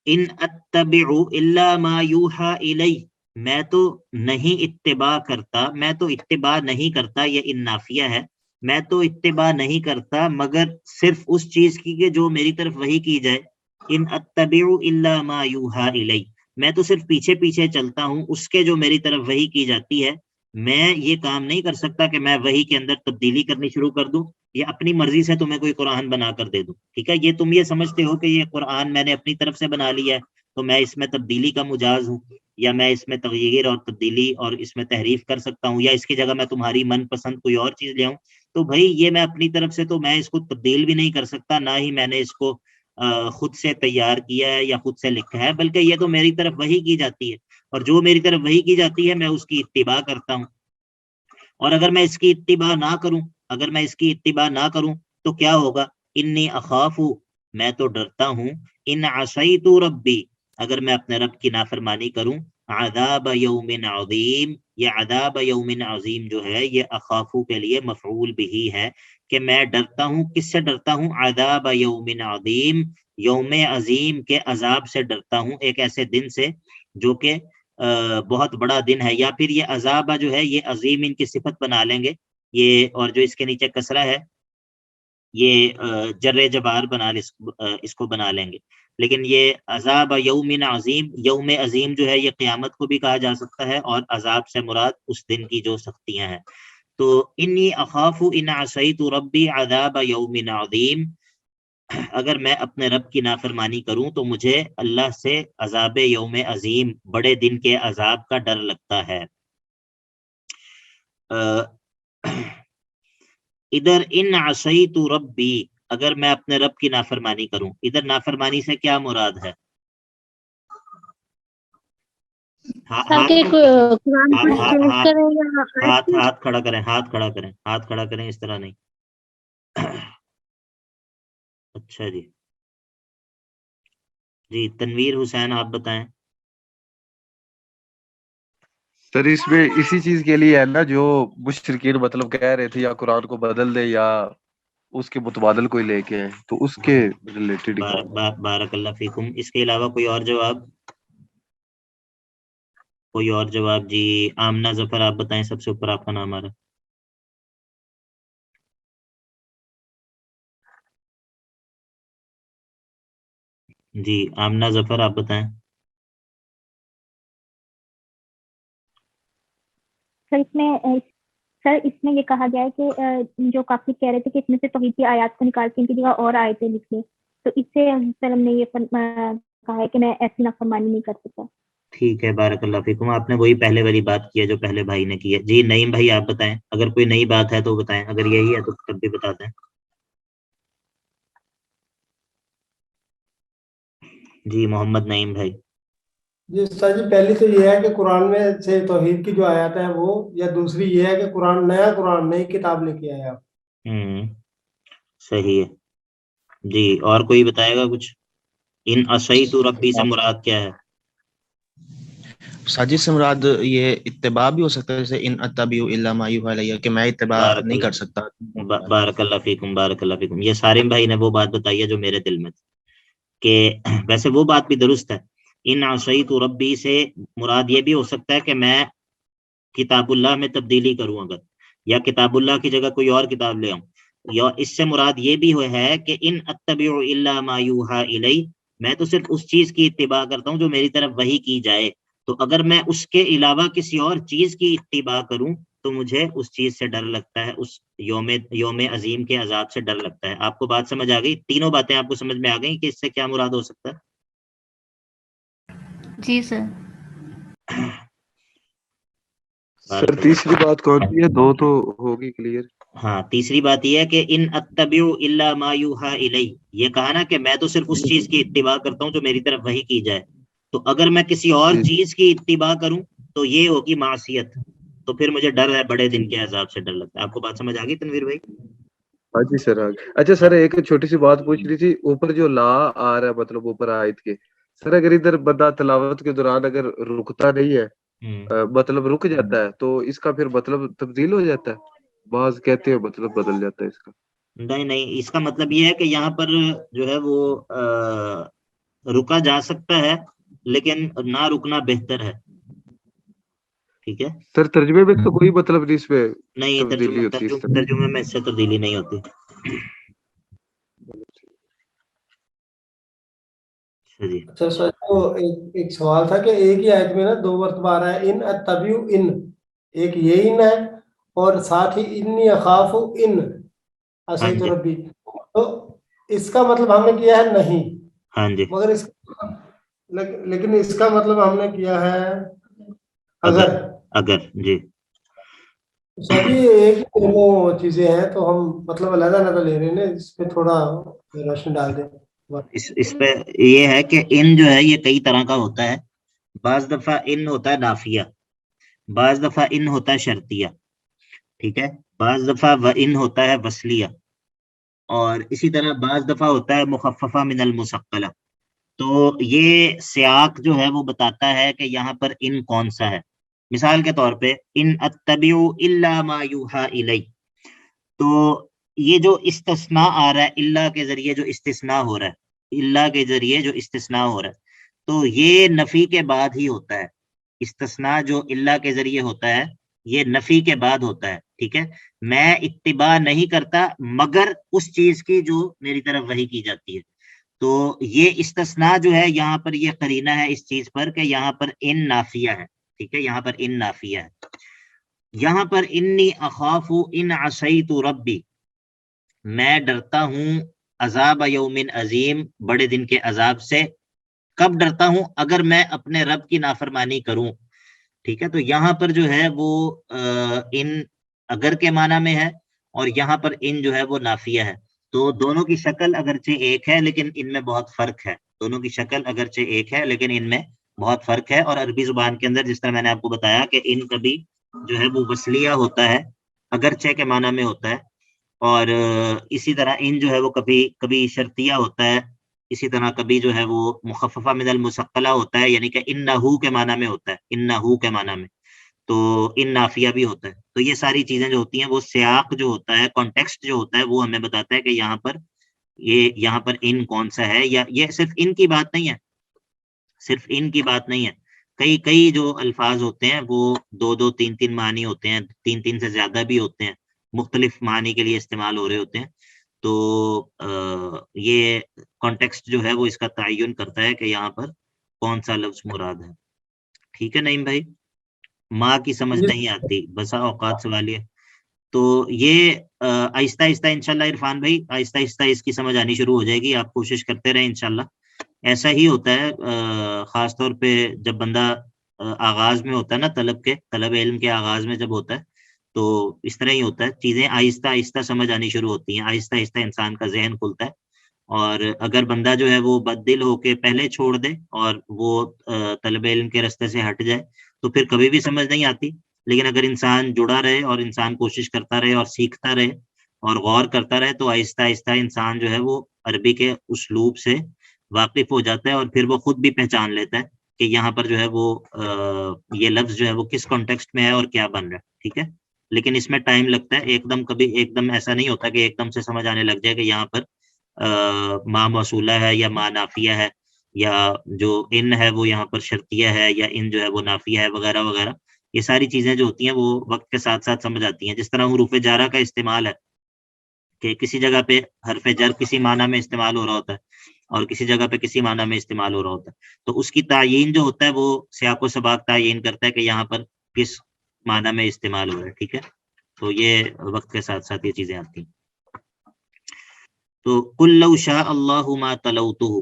ان اتبع الا ما یوحى الی, میں تو نہیں اتباع کرتا، میں تو اتباع نہیں کرتا، یہ ان نافیہ ہے، میں تو اتباع نہیں کرتا مگر صرف اس چیز کی کہ جو میری طرف وحی کی جائے، ان اتبع الا ما یوحى الی، میں تو صرف پیچھے پیچھے چلتا ہوں اس کے جو میری طرف وحی کی جاتی ہے، میں یہ کام نہیں کر سکتا کہ میں وحی کے اندر تبدیلی کرنی شروع کر دوں یا اپنی مرضی سے تمہیں کوئی قرآن بنا کر دے دوں، ٹھیک ہے، یہ تم یہ سمجھتے ہو کہ یہ قرآن میں نے اپنی طرف سے بنا لیا ہے تو میں اس میں تبدیلی کا مجاز ہوں، یا میں اس میں تغیر اور تبدیلی اور اس میں تحریف کر سکتا ہوں، یا اس کی جگہ میں تمہاری من پسند کوئی اور چیز لے آؤں، تو بھائی یہ میں اپنی طرف سے تو میں اس کو تبدیل بھی نہیں کر سکتا، نہ ہی میں نے اس کو خود سے تیار کیا ہے یا خود سے لکھا ہے، بلکہ یہ تو میری طرف وحی کی جاتی ہے، اور جو میری طرف وحی کی جاتی ہے میں اس کی اتباع کرتا ہوں، اور اگر میں اس کی اتباع نہ کروں، اگر میں اس کی اتباع نہ کروں تو کیا ہوگا، انی اخاف، میں تو ڈرتا ہوں، ان عصیت ربی، اگر میں اپنے رب کی نافرمانی کروں، عذاب یوم عظیم، یہ عذاب یوم عظیم جو ہے یہ اخافو کے لیے مفعول بھی ہے، کہ میں ڈرتا ہوں، کس سے ڈرتا ہوں، عذاب یوم عظیم، یوم عظیم کے عذاب سے ڈرتا ہوں، ایک ایسے دن سے جو کہ بہت بڑا دن ہے، یا پھر یہ عذاب جو ہے یہ عظیم ان کی صفت بنا لیں گے، یہ اور جو اس کے نیچے کسرہ ہے یہ جر جبار بنا اس کو بنا لیں گے، لیکن یہ عذاب یوم عظیم، یوم عظیم جو ہے یہ قیامت کو بھی کہا جا سکتا ہے، اور عذاب سے مراد اس دن کی جو سختیاں ہیں، تو انی اخاف ان عصیت ربی عذاب یوم عظیم، اگر میں اپنے رب کی نافرمانی کروں تو مجھے اللہ سے عذاب یوم عظیم، بڑے دن کے عذاب کا ڈر لگتا ہے۔ ادھر ان عصیت ربی، اگر میں اپنے رب کی نافرمانی کروں، ادھر نافرمانی سے کیا مراد ہے؟ ہاتھ کھڑا کریں، ہاتھ کھڑا کریں، ہاتھ کھڑا کریں، اس طرح نہیں۔ اچھا جی، جی تنویر حسین آپ بتائیں۔ سر اس میں اسی چیز کے لیے ہے نا جو مشرکین مطلب کہہ رہے تھے یا قرآن کو بدل دے یا اس کے متبادل کوئی لے کے آئے، تو اس کے ریلیٹڈ بارک اللہ فیکم، اس کے علاوہ کوئی اور جواب؟ کوئی اور جواب؟ جی آمنہ ظفر آپ بتائیں، سب سے اوپر آپ کا نام آ رہا ہے۔ جی آمنہ ظفر آپ بتائیں۔ سر اس میں یہ کہا گیا ہے کہ جو کافی کہہ رہے تھے کہ اس میں سے توحید کی آیات کو نکال کے ان کی جگہ اور آیتیں لکھ لیں، تو اس سے وسلم نے یہ کہا ہے کہ میں ایسی نافرمانی نہیں کر سکتا۔ ٹھیک ہے، بارک اللہ فیکم، آپ نے وہی پہلے والی بات کی ہے جو پہلے بھائی نے کی ہے۔ جی نعیم بھائی آپ بتائیں، اگر کوئی نئی بات ہے تو بتائیں، اگر یہی ہے تو تب بھی بتا دیں۔ جی محمد نعیم بھائی۔ جی استاد جی، پہلی تو یہ ہے کہ قرآن میں سے توحید کی جو آیات ہیں وہ، یا دوسری یہ ہے کہ قرآن نئی کتاب لے کے آئے آپ۔ صحیح ہے جی، اور کوئی بتائے گا کچھ؟ ان عصیت ربی سے مراد کیا ہے؟ ساجد سے مراد یہ اتباع بھی ہو سکتا ہے، جیسے ان اتبع الا ما یوحى الی، کہ میں اتباع نہیں کر سکتا۔ بارک اللہ فیکم، بارک اللہ فیکم، یہ سارم بھائی نے وہ بات بتائی ہے جو میرے دل میں تھی، کہ ویسے وہ بات بھی درست ہے، ان عصیت ربی سے مراد یہ بھی ہو سکتا ہے کہ میں کتاب اللہ میں تبدیلی کروں اگر، یا کتاب اللہ کی جگہ کوئی اور کتاب لے آؤں، یا اس سے مراد یہ بھی ہے کہ ان اتبع الا ما یوحى الی، میں تو صرف اس چیز کی اتباع کرتا ہوں جو میری طرف وحی کی جائے، تو اگر میں اس کے علاوہ کسی اور چیز کی اتباع کروں تو مجھے اس چیز سے ڈر لگتا ہے، اس یوم عظیم کے عذاب سے ڈر لگتا ہے۔ آپ کو بات سمجھ آ گئی؟ تینوں باتیں آپ کو سمجھ میں آ گئی کہ اس سے کیا مراد ہو سکتا ہے؟ جی سر۔ سر تیسری بات کون سی ہے؟ دو تو ہوگی کلیئر۔ ہاں تیسری بات یہ ہے کہ ان اتبع الا ما یوحى الی، یہ کہا نا کہ میں تو صرف اس چیز کی اتباع کرتا ہوں جو میری طرف وحی کی جائے، تو اگر میں کسی اور چیز کی اتباع کروں تو یہ ہوگی معصیت، تو پھر مجھے ڈر ہے، بڑے دن کے عذاب سے ڈر لگتا ہے۔ آپ کو بات سمجھ آ گئی تنویر بھائی؟ ہاں جی سر۔ اچھا سر ایک چھوٹی سی بات پوچھ رہی تھی، اوپر جو لا آ رہا ہے مطلب اوپر آیت کے، سر اگر ادھر بندہ تلاوت کے دوران اگر رکتا نہیں ہے، مطلب رک جاتا ہے، تو اس کا پھر مطلب تبدیل ہو جاتا ہے؟ بعض کہتے ہیں مطلب بدل جاتا ہے اس کا۔ نہیں، اس کا مطلب یہ ہے کہ یہاں پر جو ہے وہ رکا جا سکتا ہے، لیکن نہ رکنا بہتر ہے۔ ٹھیک ہے. سر ترجمے میں تو کوئی مطلب نہیں اس میں نہیں تبدیلی ہوتی ہے. ترجمے میں اس سے تبدیلی نہیں ہوتی. جی اچھا سر تو ایک سوال تھا کہ ایک ہی آیت میں نا 2 مرتبہ آ رہا ہے ان اتبعو ان، ایک یہ ان ہے اور ساتھ ہی انی اخاف ان عصیت جی. ربی، تو اس کا مطلب ہم نے کیا ہے نہیں، ہاں جی. مگر لیکن اس کا مطلب ہم نے کیا ہے اگر جی. سر جی ایک ہی دونوں چیزیں ہیں تو ہم مطلب علیحدہ علیحدہ لے رہے ہیں نا، اس پہ تھوڑا روشنی ڈال دیں. اس پہ یہ ہے کہ ان جو ہے یہ کئی طرح کا ہوتا ہے. بعض دفعہ ان ہوتا ہے نافیہ، بعض دفعہ ان ہوتا ہے شرطیہ، ٹھیک ہے. بعض دفعہ و ان ہوتا ہے وصلیہ، اور اسی طرح بعض دفعہ ہوتا ہے مخففہ من المثقلہ. تو یہ سیاق جو ہے وہ بتاتا ہے کہ یہاں پر ان کون سا ہے. مثال کے طور پہ ان اتبع الا ما یوحى الی، تو یہ جو استثناء آ رہا ہے اللہ کے ذریعے، جو استثناء ہو رہا ہے اللہ کے ذریعے جو استثناء ہو رہا ہے، تو یہ نفی کے بعد ہی ہوتا ہے. استثناء جو اللہ کے ذریعے ہوتا ہے یہ نفی کے بعد ہوتا ہے، ٹھیک ہے. میں اتباع نہیں کرتا مگر اس چیز کی جو میری طرف وحی کی جاتی ہے. تو یہ استثناء جو ہے یہاں پر یہ قرینہ ہے اس چیز پر کہ یہاں پر ان نافیہ ہے، ٹھیک ہے. یہاں پر ان نافیہ ہے. یہاں پر انی اخاف ان عصیت ربی، میں ڈرتا ہوں عذاب یوم عظیم، بڑے دن کے عذاب سے. کب ڈرتا ہوں؟ اگر میں اپنے رب کی نافرمانی کروں، ٹھیک ہے. تو یہاں پر جو ہے وہ ان اگر کے معنی میں ہے، اور یہاں پر ان جو ہے وہ نافیہ ہے. تو دونوں کی شکل اگرچہ ایک ہے لیکن ان میں بہت فرق ہے. دونوں کی شکل اگرچہ ایک ہے لیکن ان میں بہت فرق ہے. اور عربی زبان کے اندر جس طرح میں نے آپ کو بتایا کہ ان کبھی جو ہے وہ وصلیہ ہوتا ہے، اگرچہ کے معنی میں ہوتا ہے، اور اسی طرح ان جو ہے وہ کبھی شرطیہ ہوتا ہے. اسی طرح کبھی جو ہے وہ مخففہ من المثقلہ ہوتا ہے، یعنی کہ انہو کے معنی میں ہوتا ہے، انہو کے معنی میں. تو ان نافیہ بھی ہوتا ہے. تو یہ ساری چیزیں جو ہوتی ہیں وہ سیاق جو ہوتا ہے، کانٹیکسٹ جو ہوتا ہے، وہ ہمیں بتاتا ہے کہ یہاں پر ان کون سا ہے. یا یہ صرف ان کی بات نہیں ہے، صرف ان کی بات نہیں ہے. کئی جو الفاظ ہوتے ہیں وہ 2 3 معنی ہوتے ہیں، 3 سے زیادہ بھی ہوتے ہیں، مختلف معنی کے لیے استعمال ہو رہے ہوتے ہیں. تو یہ کانٹیکسٹ جو ہے وہ اس کا تعین کرتا ہے کہ یہاں پر کون سا لفظ مراد ہے. ٹھیک ہے نعیم بھائی؟ ماں کی سمجھ نہیں آتی، بسا اوقات سوالیہ. تو یہ آہستہ آہستہ انشاءاللہ عرفان بھائی آہستہ آہستہ اس کی سمجھ آنی شروع ہو جائے گی. آپ کوشش کرتے رہیں انشاءاللہ. ایسا ہی ہوتا ہے خاص طور پہ جب بندہ آغاز میں ہوتا ہے نا، طلب علم کے آغاز میں جب ہوتا ہے تو اس طرح ہی ہوتا ہے. چیزیں آہستہ آہستہ سمجھ آنی شروع ہوتی ہیں، آہستہ آہستہ انسان کا ذہن کھلتا ہے. اور اگر بندہ جو ہے وہ بد دل ہو کے پہلے چھوڑ دے اور وہ طلب علم کے راستے سے ہٹ جائے تو پھر کبھی بھی سمجھ نہیں آتی. لیکن اگر انسان جڑا رہے اور انسان کوشش کرتا رہے اور سیکھتا رہے اور غور کرتا رہے تو آہستہ آہستہ انسان جو ہے وہ عربی کے اسلوب سے واقف ہو جاتا ہے، اور پھر وہ خود بھی پہچان لیتا ہے کہ یہاں پر جو ہے وہ یہ لفظ جو ہے وہ کس کانٹیکسٹ میں ہے اور کیا بن رہا ہے. ٹھیک ہے. لیکن اس میں ٹائم لگتا ہے. ایک دم ایسا نہیں ہوتا کہ ایک دم سے سمجھ آنے لگ جائے کہ یہاں پر ما موصولہ ہے یا ما نافیہ ہے، یا جو ان ہے وہ یہاں پر شرطیہ ہے، یا ان جو ہے وہ نافیہ ہے، وغیرہ وغیرہ. یہ ساری چیزیں جو ہوتی ہیں وہ وقت کے ساتھ ساتھ سمجھ آتی ہیں. جس طرح حروف جارہ کا استعمال ہے کہ کسی جگہ پہ حرف جر کسی معنی میں استعمال ہو رہا ہوتا ہے اور کسی جگہ پہ کسی معنی میں استعمال ہو رہا ہوتا ہے، تو اس کی تعین جو ہوتا ہے وہ سیاق و سباق تعین کرتا ہے کہ یہاں پر کس معنی میں استعمال ہو رہا ہے. ٹھیک ہے. تو یہ وقت کے ساتھ ساتھ یہ چیزیں آتی ہیں. تو قل لو شاء اللہ ما تلوتہ،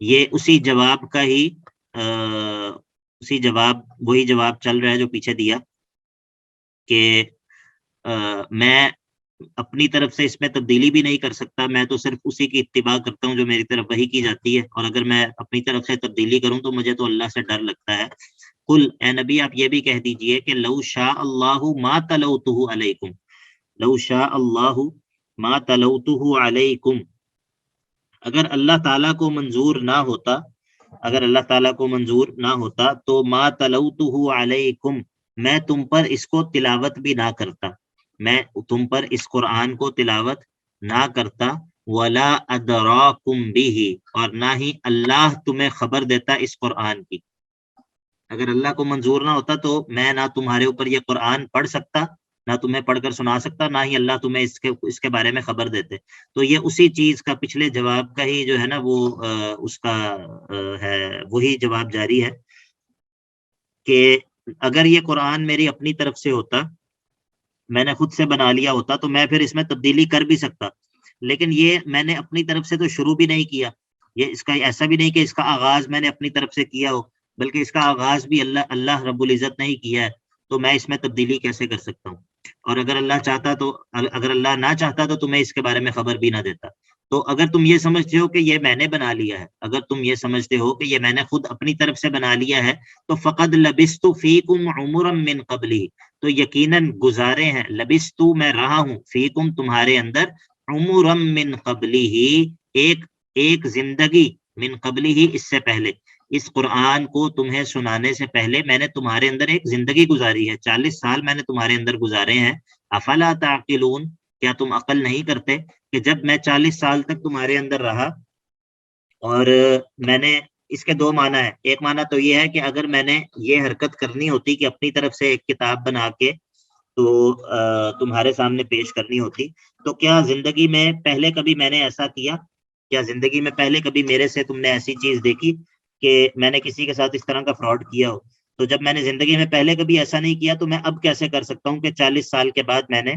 یہ اسی جواب کا ہی وہی جواب چل رہا ہے جو پیچھے دیا کہ میں اپنی طرف سے اس میں تبدیلی بھی نہیں کر سکتا. میں تو صرف اسی کی اتباع کرتا ہوں جو میری طرف وحی کی جاتی ہے، اور اگر میں اپنی طرف سے تبدیلی کروں تو مجھے تو اللہ سے ڈر لگتا ہے. قل، اے نبی آپ یہ بھی کہہ دیجئے کہ لو شاء اللہ ما تلوتہ علیکم، لو شاء اللہ ما تلوتہ علیکم، اگر اللہ تعالیٰ کو منظور نہ ہوتا، اگر اللہ تعالیٰ کو منظور نہ ہوتا تو ما تلوتہ علیکم، میں تم پر اس کو تلاوت بھی نہ کرتا، میں تم پر اس قرآن کو تلاوت نہ کرتا. ولا ادراکم بہ، اور نہ ہی اللہ تمہیں خبر دیتا اس قرآن کی. اگر اللہ کو منظور نہ ہوتا تو میں نہ تمہارے اوپر یہ قرآن پڑھ سکتا، نہ تمہیں پڑھ کر سنا سکتا، نہ ہی اللہ تمہیں اس کے بارے میں خبر دیتے. تو یہ اسی چیز کا پچھلے جواب کا ہی جو ہے نا وہ اس کا ہے، وہی جواب جاری ہے کہ اگر یہ قرآن میری اپنی طرف سے ہوتا، میں نے خود سے بنا لیا ہوتا، تو میں پھر اس میں تبدیلی کر بھی سکتا، لیکن یہ میں نے اپنی طرف سے تو شروع بھی نہیں کیا. یہ اس کا ایسا بھی نہیں کہ اس کا آغاز میں نے اپنی طرف سے کیا ہو، بلکہ اس کا آغاز بھی اللہ رب العزت نے ہی کیا ہے. تو میں اس میں تبدیلی کیسے کر سکتا ہوں؟ اور اگر اللہ نہ چاہتا تو تمہیں اس کے بارے میں خبر بھی نہ دیتا. تو اگر تم یہ سمجھتے ہو کہ یہ میں نے بنا لیا ہے، اگر تم یہ سمجھتے ہو کہ یہ میں نے خود اپنی طرف سے بنا لیا ہے، تو فقد لبثت فیکم عمرا من قبلی، تو یقیناً گزارے ہیں، لبثت میں رہا ہوں، فیکم تمہارے اندر، عمرا من قبلی ہی ایک زندگی، من قبلی ہی اس سے پہلے، اس قرآن کو تمہیں سنانے سے پہلے میں نے تمہارے اندر ایک زندگی گزاری ہے، 40 سال میں نے تمہارے اندر گزارے ہیں. افلا تعقلون، کیا تم عقل نہیں کرتے کہ جب میں 40 سال تک تمہارے اندر رہا اور میں نے، اس کے دو معنی ہیں. ایک معنی تو یہ ہے کہ اگر میں نے یہ حرکت کرنی ہوتی کہ اپنی طرف سے ایک کتاب بنا کے تو تمہارے سامنے پیش کرنی ہوتی، تو کیا زندگی میں پہلے کبھی میں نے ایسا کیا؟ کیا زندگی میں پہلے کبھی میرے سے تم نے ایسی چیز دیکھی کہ میں نے کسی کے ساتھ اس طرح کا فراڈ کیا ہو؟ تو جب میں نے زندگی میں پہلے کبھی ایسا نہیں کیا تو میں اب کیسے کر سکتا ہوں کہ 40 سال کے بعد میں نے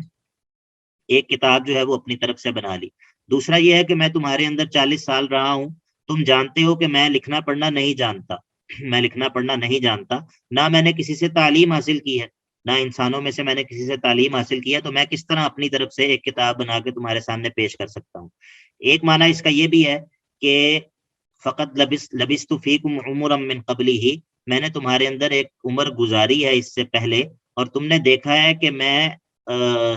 ایک کتاب جو ہے وہ اپنی طرف سے بنا لی. دوسرا یہ ہے کہ میں تمہارے اندر 40 سال رہا ہوں، تم جانتے ہو کہ میں لکھنا پڑھنا نہیں جانتا، میں لکھنا پڑھنا نہیں جانتا، نہ میں نے کسی سے تعلیم حاصل کی ہے، نہ انسانوں میں سے میں نے کسی سے تعلیم حاصل کی ہے، تو میں کس طرح اپنی طرف سے ایک کتاب بنا کے تمہارے سامنے پیش کر سکتا ہوں؟ ایک معنی اس کا یہ بھی ہے کہ فقط لبثت فیکم عمرا من قبلہ، میں نے تمہارے اندر ایک عمر گزاری ہے اس سے پہلے، اور تم نے دیکھا ہے کہ میں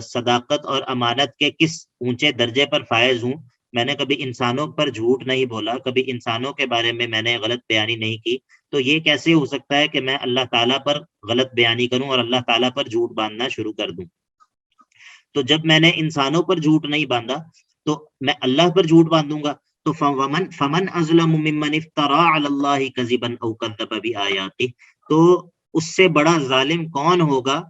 صداقت اور امانت کے کس اونچے درجے پر فائز ہوں. میں نے کبھی انسانوں پر جھوٹ نہیں بولا، کبھی انسانوں کے بارے میں نے غلط بیانی نہیں کی. تو یہ کیسے ہو سکتا ہے کہ میں اللہ تعالیٰ پر غلط بیانی کروں اور اللہ تعالیٰ پر جھوٹ باندھنا شروع کر دوں؟ تو جب میں نے انسانوں پر جھوٹ نہیں باندھا تو میں اللہ پر جھوٹ باندھوں گا. تو فمن ازلم ممن افترا علی اللہ کذبا او کذب بآیاتہ، تو اس سے بڑا ظالم کون ہوگا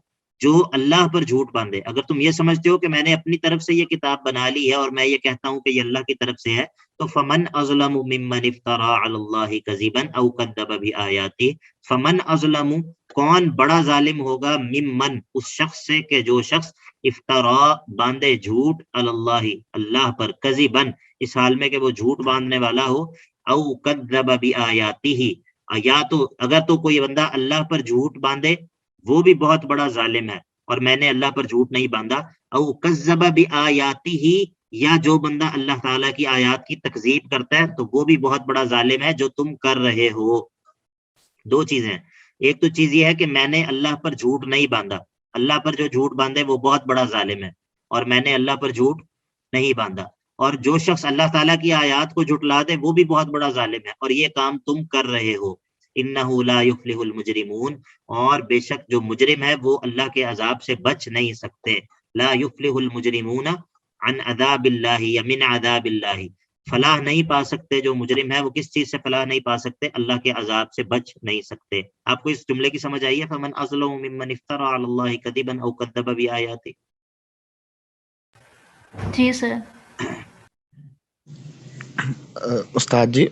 جو اللہ پر جھوٹ باندھے؟ اگر تم یہ سمجھتے ہو کہ میں نے اپنی طرف سے یہ کتاب بنا لی ہے اور میں یہ کہتا ہوں کہ یہ اللہ کی طرف سے ہے، تو فمن ازلم ممن افترا علی اللہ کذبا او کذب بآیاتہ، فمن ازلم، کون بڑا ظالم ہوگا، ممن، اس شخص سے کہ جو شخص افترا باندھے جھوٹ، علی اللہ، اللہ پر، کذبا، اس حال میں کہ وہ جھوٹ باندھنے والا ہو، او کذب بآیاتہ، یا تو اگر تو کوئی بندہ اللہ پر جھوٹ باندھے وہ بھی بہت بڑا ظالم ہے، اور میں نے اللہ پر جھوٹ نہیں باندھا. او کذب بآیاتہ، یا جو بندہ اللہ تعالیٰ کی آیات کی تکذیب کرتا ہے تو وہ بھی بہت بڑا ظالم ہے جو تم کر رہے ہو. دو چیزیں، ایک تو چیز یہ ہے کہ میں نے اللہ پر جھوٹ نہیں باندھا، اللہ پر جو جھوٹ باندھے وہ بہت بڑا ظالم ہے، اور میں نے اللہ پر جھوٹ نہیں باندھا. اور جو شخص اللہ تعالیٰ کی آیات کو جھٹلا دے وہ بھی بہت بڑا ظالم ہے، اور یہ کام تم کر رہے ہو. انہ لا یفلح المجرمون، اور بے شک جو مجرم ہے وہ اللہ کے عذاب سے بچ نہیں سکتے. لا یفلح المجرمون عن عذاب اللہ یا من عذاب اللہ، فلاح نہیں پا سکتے جو مجرم ہے، وہ کس چیز سے فلاح نہیں پا سکتے؟ اللہ کے عذاب سے بچ نہیں سکتے. آپ کو اس جملے کی سمجھ آئی ہے؟ فمن اظلم ممن افترى علی اللہ کذبا او کذب بآیاتہ. جی سر. استاد جی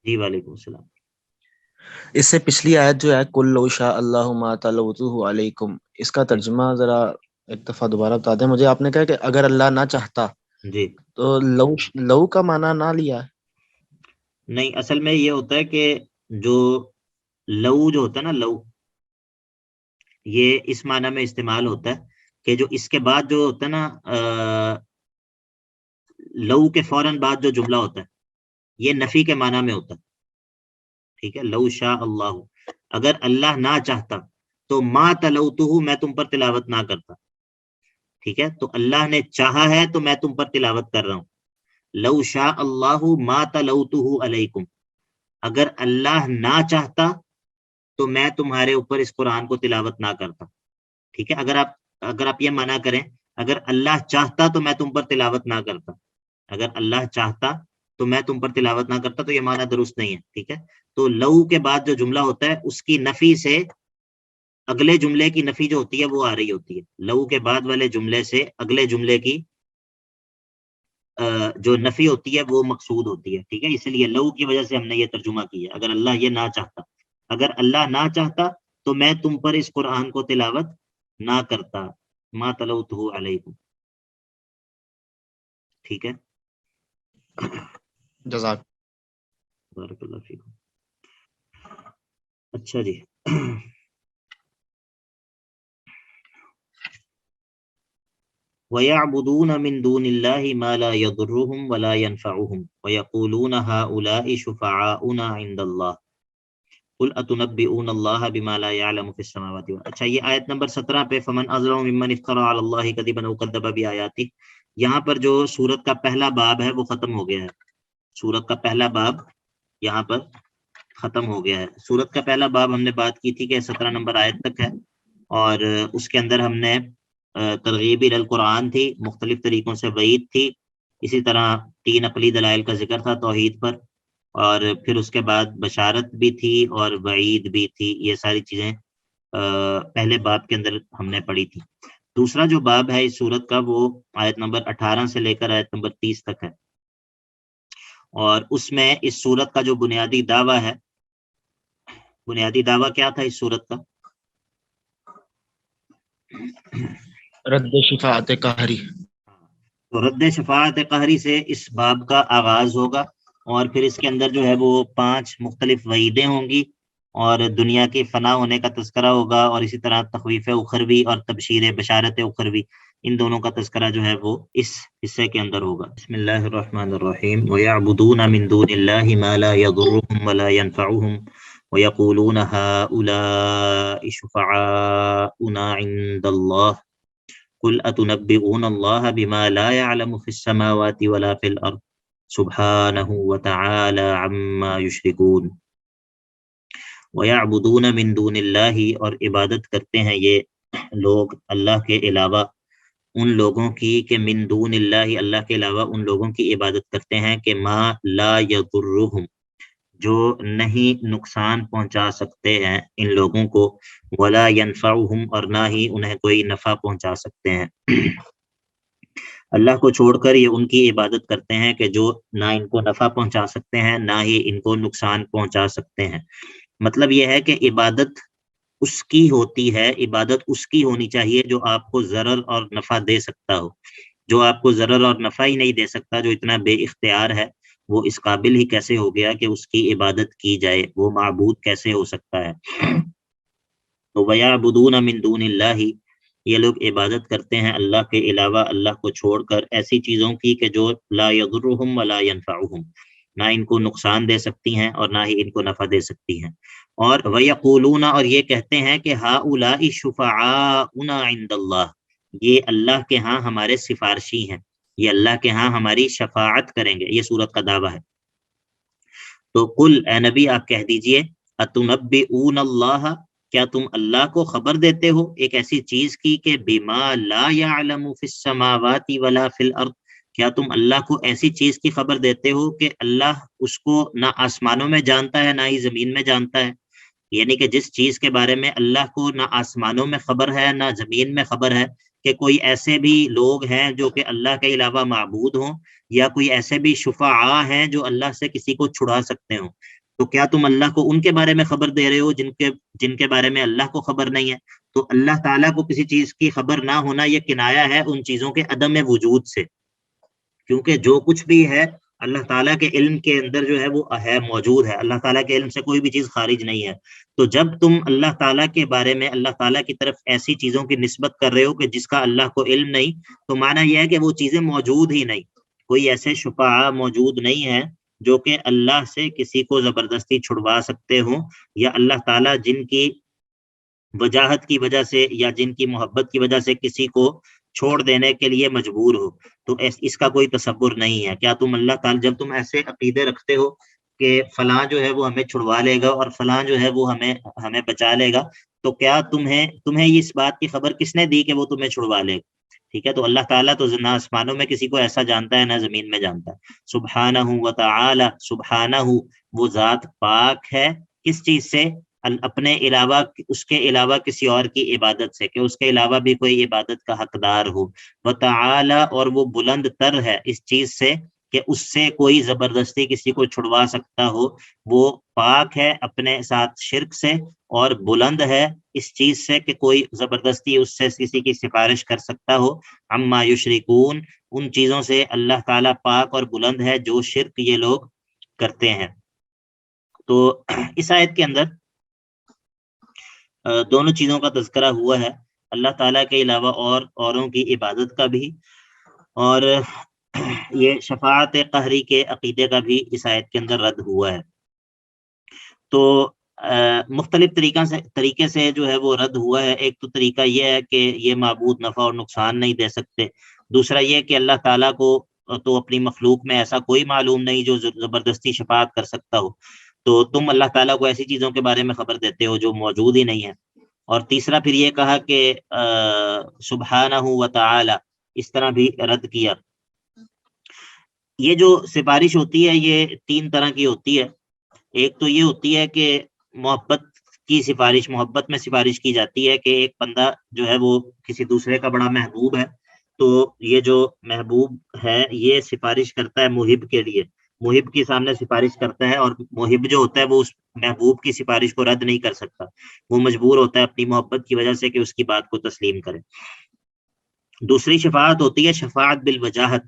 جی وعلیکم السلام. اس سے پچھلی آیت جو ہے کل لو شاء اللہ ما تلوتہ علیکم، اس کا ترجمہ ذرا ایک دفعہ دوبارہ بتا دیں مجھے. آپ نے کہا کہ اگر اللہ نہ چاہتا، جی تو لو کا معنی نہ لیا ہے؟ نہیں، اصل میں یہ ہوتا ہے کہ جو لو جو ہوتا ہے نا، لو یہ اس معنی میں استعمال ہوتا ہے کہ جو اس کے بعد جو ہوتا ہے نا، لو کے فوراً بعد جو جملہ ہوتا ہے یہ نفی کے معنی میں ہوتا ہے. ٹھیک ہے، لو شاء اللہ، اگر اللہ نہ چاہتا تو ما تلوتہ، میں تم پر تلاوت نہ کرتا. ٹھیک ہے، تو اللہ نے چاہا ہے تو میں تم پر تلاوت کر رہا ہوں. لو شاء اللہ ما تلوتہ علیکم، اگر اللہ نہ چاہتا تو میں تمہارے اوپر اس قرآن کو تلاوت نہ کرتا. ٹھیک ہے، اگر آپ یہ منع کریں، اگر اللہ چاہتا تو میں تم پر تلاوت نہ کرتا، اگر اللہ چاہتا تو میں تم پر تلاوت نہ کرتا، تو یہ معنی درست نہیں ہے، ٹھیک ہے. تو لو کے بعد جو جملہ ہوتا ہے اس کی نفی سے اگلے جملے کی نفی جو ہوتی ہے وہ آ رہی ہوتی ہے. لو کے بعد والے جملے سے اگلے جملے کی جو نفی ہوتی ہے وہ مقصود ہوتی ہے، ٹھیک ہے. اس لیے لو کی وجہ سے ہم نے یہ ترجمہ کیا. اگر اللہ یہ نہ چاہتا، اگر اللہ نہ چاہتا تو میں تم پر اس قرآن کو تلاوت نہ کرتا، ما تلوتہ علیکم، ٹھیک ہے. جزاک. بارک اللہ فیکم. اچھا جی. وَيَعْبُدُونَ مِن دُونِ اللَّهِ مَا لَا يَضُرُّهُمْ وَلَا يَنفَعُهُمْ وَيَقُولُونَ هَؤُلَاءِ شُفَعَاؤُنَا عِندَ اللَّهِ قُلْ أَتُنَبِّئُونَ اللَّهَ بِمَا لَا يَعْلَمُ فِي السَّمَاوَاتِ وَالْأَرْضِ. اچھا یہ آیت نمبر 17 پہ فمن اظلم ممن افترى علی اللہ کذبا او کذب بآیاتہ، یہاں پر جو سورت کا پہلا باب ہے وہ ختم ہو گیا ہے. سورت کا پہلا باب یہاں پر ختم ہو گیا ہے. سورت کا پہلا باب ہم نے بات کی تھی کہ 17 نمبر آیت تک ہے، اور اس کے اندر ہم نے ترغیب القرآن تھی، مختلف طریقوں سے وعید تھی، اسی طرح 3 عقلی دلائل کا ذکر تھا توحید پر، اور پھر اس کے بعد بشارت بھی تھی اور وعید بھی تھی. یہ ساری چیزیں پہلے باب کے اندر ہم نے پڑھی تھی. دوسرا جو باب ہے اس سورت کا وہ آیت نمبر 18 سے لے کر آیت نمبر 30 تک ہے، اور اس میں اس سورت کا جو بنیادی دعویٰ ہے، بنیادی دعویٰ کیا تھا اس سورت کا؟ رد شفاعت قہری. تو رد شفاعت قہری سے اس باب کا آغاز ہوگا، اور پھر اس کے اندر جو ہے وہ 5 مختلف وعیدیں ہوں گی، اور دنیا کے فنا ہونے کا تذکرہ ہوگا، اور اسی طرح تخویف اخروی اور تبشیر بشارت اخروی، ان دونوں کا تذکرہ جو ہے وہ اس حصے کے اندر ہوگا. بسم اللہ الرحمن الرحیم. وَيَعْبُدُونَ مِن دُونِ اللَّهِ مَا لَا يَضُرُّهُمْ وَلَا يَنفَعُهُمْ وَيَقُولُونَ هَؤُلَاءِ شُفَعَاؤُنَا عِندَ اللَّهِ قُلْ أَتُنَبِّئُونَ اللَّهَ بِمَا لَا يَعْلَمُ فِي السَّمَاوَاتِ وَلَا فِي الْأَرْضِ سُبْحَانَهُ وَتَعَالَى عَمَّا يُشْرِكُونَ. وَيَعْبُدُونَ مِن دُونِ اللَّهِ، اور عبادت کرتے ہیں یہ لوگ اللہ کے علاوہ ان لوگوں کی، کہ من دون اللہ، اللہ کے علاوہ ان لوگوں کی عبادت کرتے ہیں کہ ما لا یضرہم، جو نہیں نقصان پہنچا سکتے ہیں ان لوگوں کو، ولا ینفعہم، اور نہ ہی انہیں کوئی نفع پہنچا سکتے ہیں. اللہ کو چھوڑ کر یہ ان کی عبادت کرتے ہیں کہ جو نہ ان کو نفع پہنچا سکتے ہیں نہ ہی ان کو نقصان پہنچا سکتے ہیں. مطلب یہ ہے کہ عبادت اس کی ہوتی ہے، عبادت اس کی ہونی چاہیے جو آپ کو ضرر اور نفع دے سکتا ہو. جو آپ کو ضرر اور نفع ہی نہیں دے سکتا، جو اتنا بے اختیار ہے، وہ اس قابل ہی کیسے ہو گیا کہ اس کی عبادت کی جائے؟ وہ معبود کیسے ہو سکتا ہے؟ تو وَيَعْبُدُونَ مِن دُونِ اللَّهِ، یہ لوگ عبادت کرتے ہیں اللہ کے علاوہ، اللہ کو چھوڑ کر، ایسی چیزوں کی کہ جو لا یضرہم ولا ینفعہم، نہ ان کو نقصان دے سکتی ہیں اور نہ ہی ان کو نفع دے سکتی ہیں. اور وَيَقُولُونَ، اور یہ کہتے ہیں کہ هَؤُلَاءِ شُفَعَاؤُنَا عِندَ اللَّهِ، یہ اللہ کے ہاں ہمارے سفارشی ہیں، یہ اللہ کے ہاں ہماری شفاعت کریں گے. یہ سورت کا دعویٰ ہے. تو قل، اے نبی آپ کہہ دیجئے، اتنبئون اللہ، کیا تم اللہ کو خبر دیتے ہو ایک ایسی چیز کی کہ بما لا يعلم فی السماوات ولا فی الارض، کیا تم اللہ کو ایسی چیز کی خبر دیتے ہو کہ اللہ اس کو نہ آسمانوں میں جانتا ہے نہ ہی زمین میں جانتا ہے؟ یعنی کہ جس چیز کے بارے میں اللہ کو نہ آسمانوں میں خبر ہے نہ زمین میں خبر ہے، کہ کوئی ایسے بھی لوگ ہیں جو کہ اللہ کے علاوہ معبود ہوں، یا کوئی ایسے بھی شفعاء ہیں جو اللہ سے کسی کو چھڑا سکتے ہوں، تو کیا تم اللہ کو ان کے بارے میں خبر دے رہے ہو جن کے بارے میں اللہ کو خبر نہیں ہے؟ تو اللہ تعالیٰ کو کسی چیز کی خبر نہ ہونا یہ کنایا ہے ان چیزوں کے عدم وجود سے، کیونکہ جو کچھ بھی ہے اللہ تعالیٰ کے علم کے اندر جو ہے وہ ہے، موجود ہے. اللہ تعالیٰ کے علم سے کوئی بھی چیز خارج نہیں ہے. تو جب تم اللہ تعالیٰ کے بارے میں اللہ تعالیٰ کی طرف ایسی چیزوں کی نسبت کر رہے ہو کہ جس کا اللہ کو علم نہیں، تو معنی یہ ہے کہ وہ چیزیں موجود ہی نہیں. کوئی ایسے شفعاء موجود نہیں ہیں جو کہ اللہ سے کسی کو زبردستی چھڑوا سکتے ہوں، یا اللہ تعالیٰ جن کی وجاہت کی وجہ سے یا جن کی محبت کی وجہ سے کسی کو چھوڑ دینے کے لیے مجبور ہو. تو اس کا کوئی تصور نہیں ہے. کیا تم اللہ تعالیٰ، جب تم ایسے عقیدے رکھتے ہو کہ فلاں جو ہے وہ ہمیں چھڑوا لے گا اور فلاں جو ہے وہ ہمیں بچا لے گا، تو کیا تمہیں اس بات کی خبر کس نے دی کہ وہ تمہیں چھڑوا لے گا؟ ٹھیک ہے، تو اللہ تعالیٰ تو نہ آسمانوں میں کسی کو ایسا جانتا ہے نہ زمین میں جانتا ہے. سبحانہ و تعالی، سبحانہ وہ ذات پاک ہے کس چیز سے؟ اپنے علاوہ، اس کے علاوہ کسی اور کی عبادت سے، کہ اس کے علاوہ بھی کوئی عبادت کا حقدار ہو. و تعالی، اور وہ بلند تر ہے اس چیز سے کہ اس سے کوئی زبردستی کسی کو چھڑوا سکتا ہو. وہ پاک ہے اپنے ساتھ شرک سے، اور بلند ہے اس چیز سے کہ کوئی زبردستی اس سے کسی کی سفارش کر سکتا ہو. عما یشرکون، ان چیزوں سے اللہ تعالیٰ پاک اور بلند ہے جو شرک یہ لوگ کرتے ہیں. تو اس آیت کے اندر دونوں چیزوں کا تذکرہ ہوا ہے، اللہ تعالیٰ کے علاوہ اوروں کی عبادت کا بھی، اور یہ شفاعت قہری کے عقیدے کا بھی اس آیت کے اندر رد ہوا ہے. تو مختلف طریقے سے جو ہے وہ رد ہوا ہے. ایک تو طریقہ یہ ہے کہ یہ معبود نفع اور نقصان نہیں دے سکتے. دوسرا یہ کہ اللہ تعالیٰ کو تو اپنی مخلوق میں ایسا کوئی معلوم نہیں جو زبردستی شفاعت کر سکتا ہو، تو تم اللہ تعالیٰ کو ایسی چیزوں کے بارے میں خبر دیتے ہو جو موجود ہی نہیں ہے. اور تیسرا پھر یہ کہا کہ سبحانہ و تعالی، اس طرح بھی رد کیا. یہ جو سفارش ہوتی ہے یہ 3 طرح کی ہوتی ہے. ایک تو یہ ہوتی ہے کہ محبت کی سفارش، محبت میں سفارش کی جاتی ہے کہ ایک بندہ جو ہے وہ کسی دوسرے کا بڑا محبوب ہے، تو یہ جو محبوب ہے یہ سفارش کرتا ہے محب کے لیے، محب کے سامنے سفارش کرتا ہے، اور محب جو ہوتا ہے وہ اس محبوب کی سفارش کو رد نہیں کر سکتا، وہ مجبور ہوتا ہے اپنی محبت کی وجہ سے کہ اس کی بات کو تسلیم کرے. دوسری شفاعت ہوتی ہے شفاعت بالوجاہت،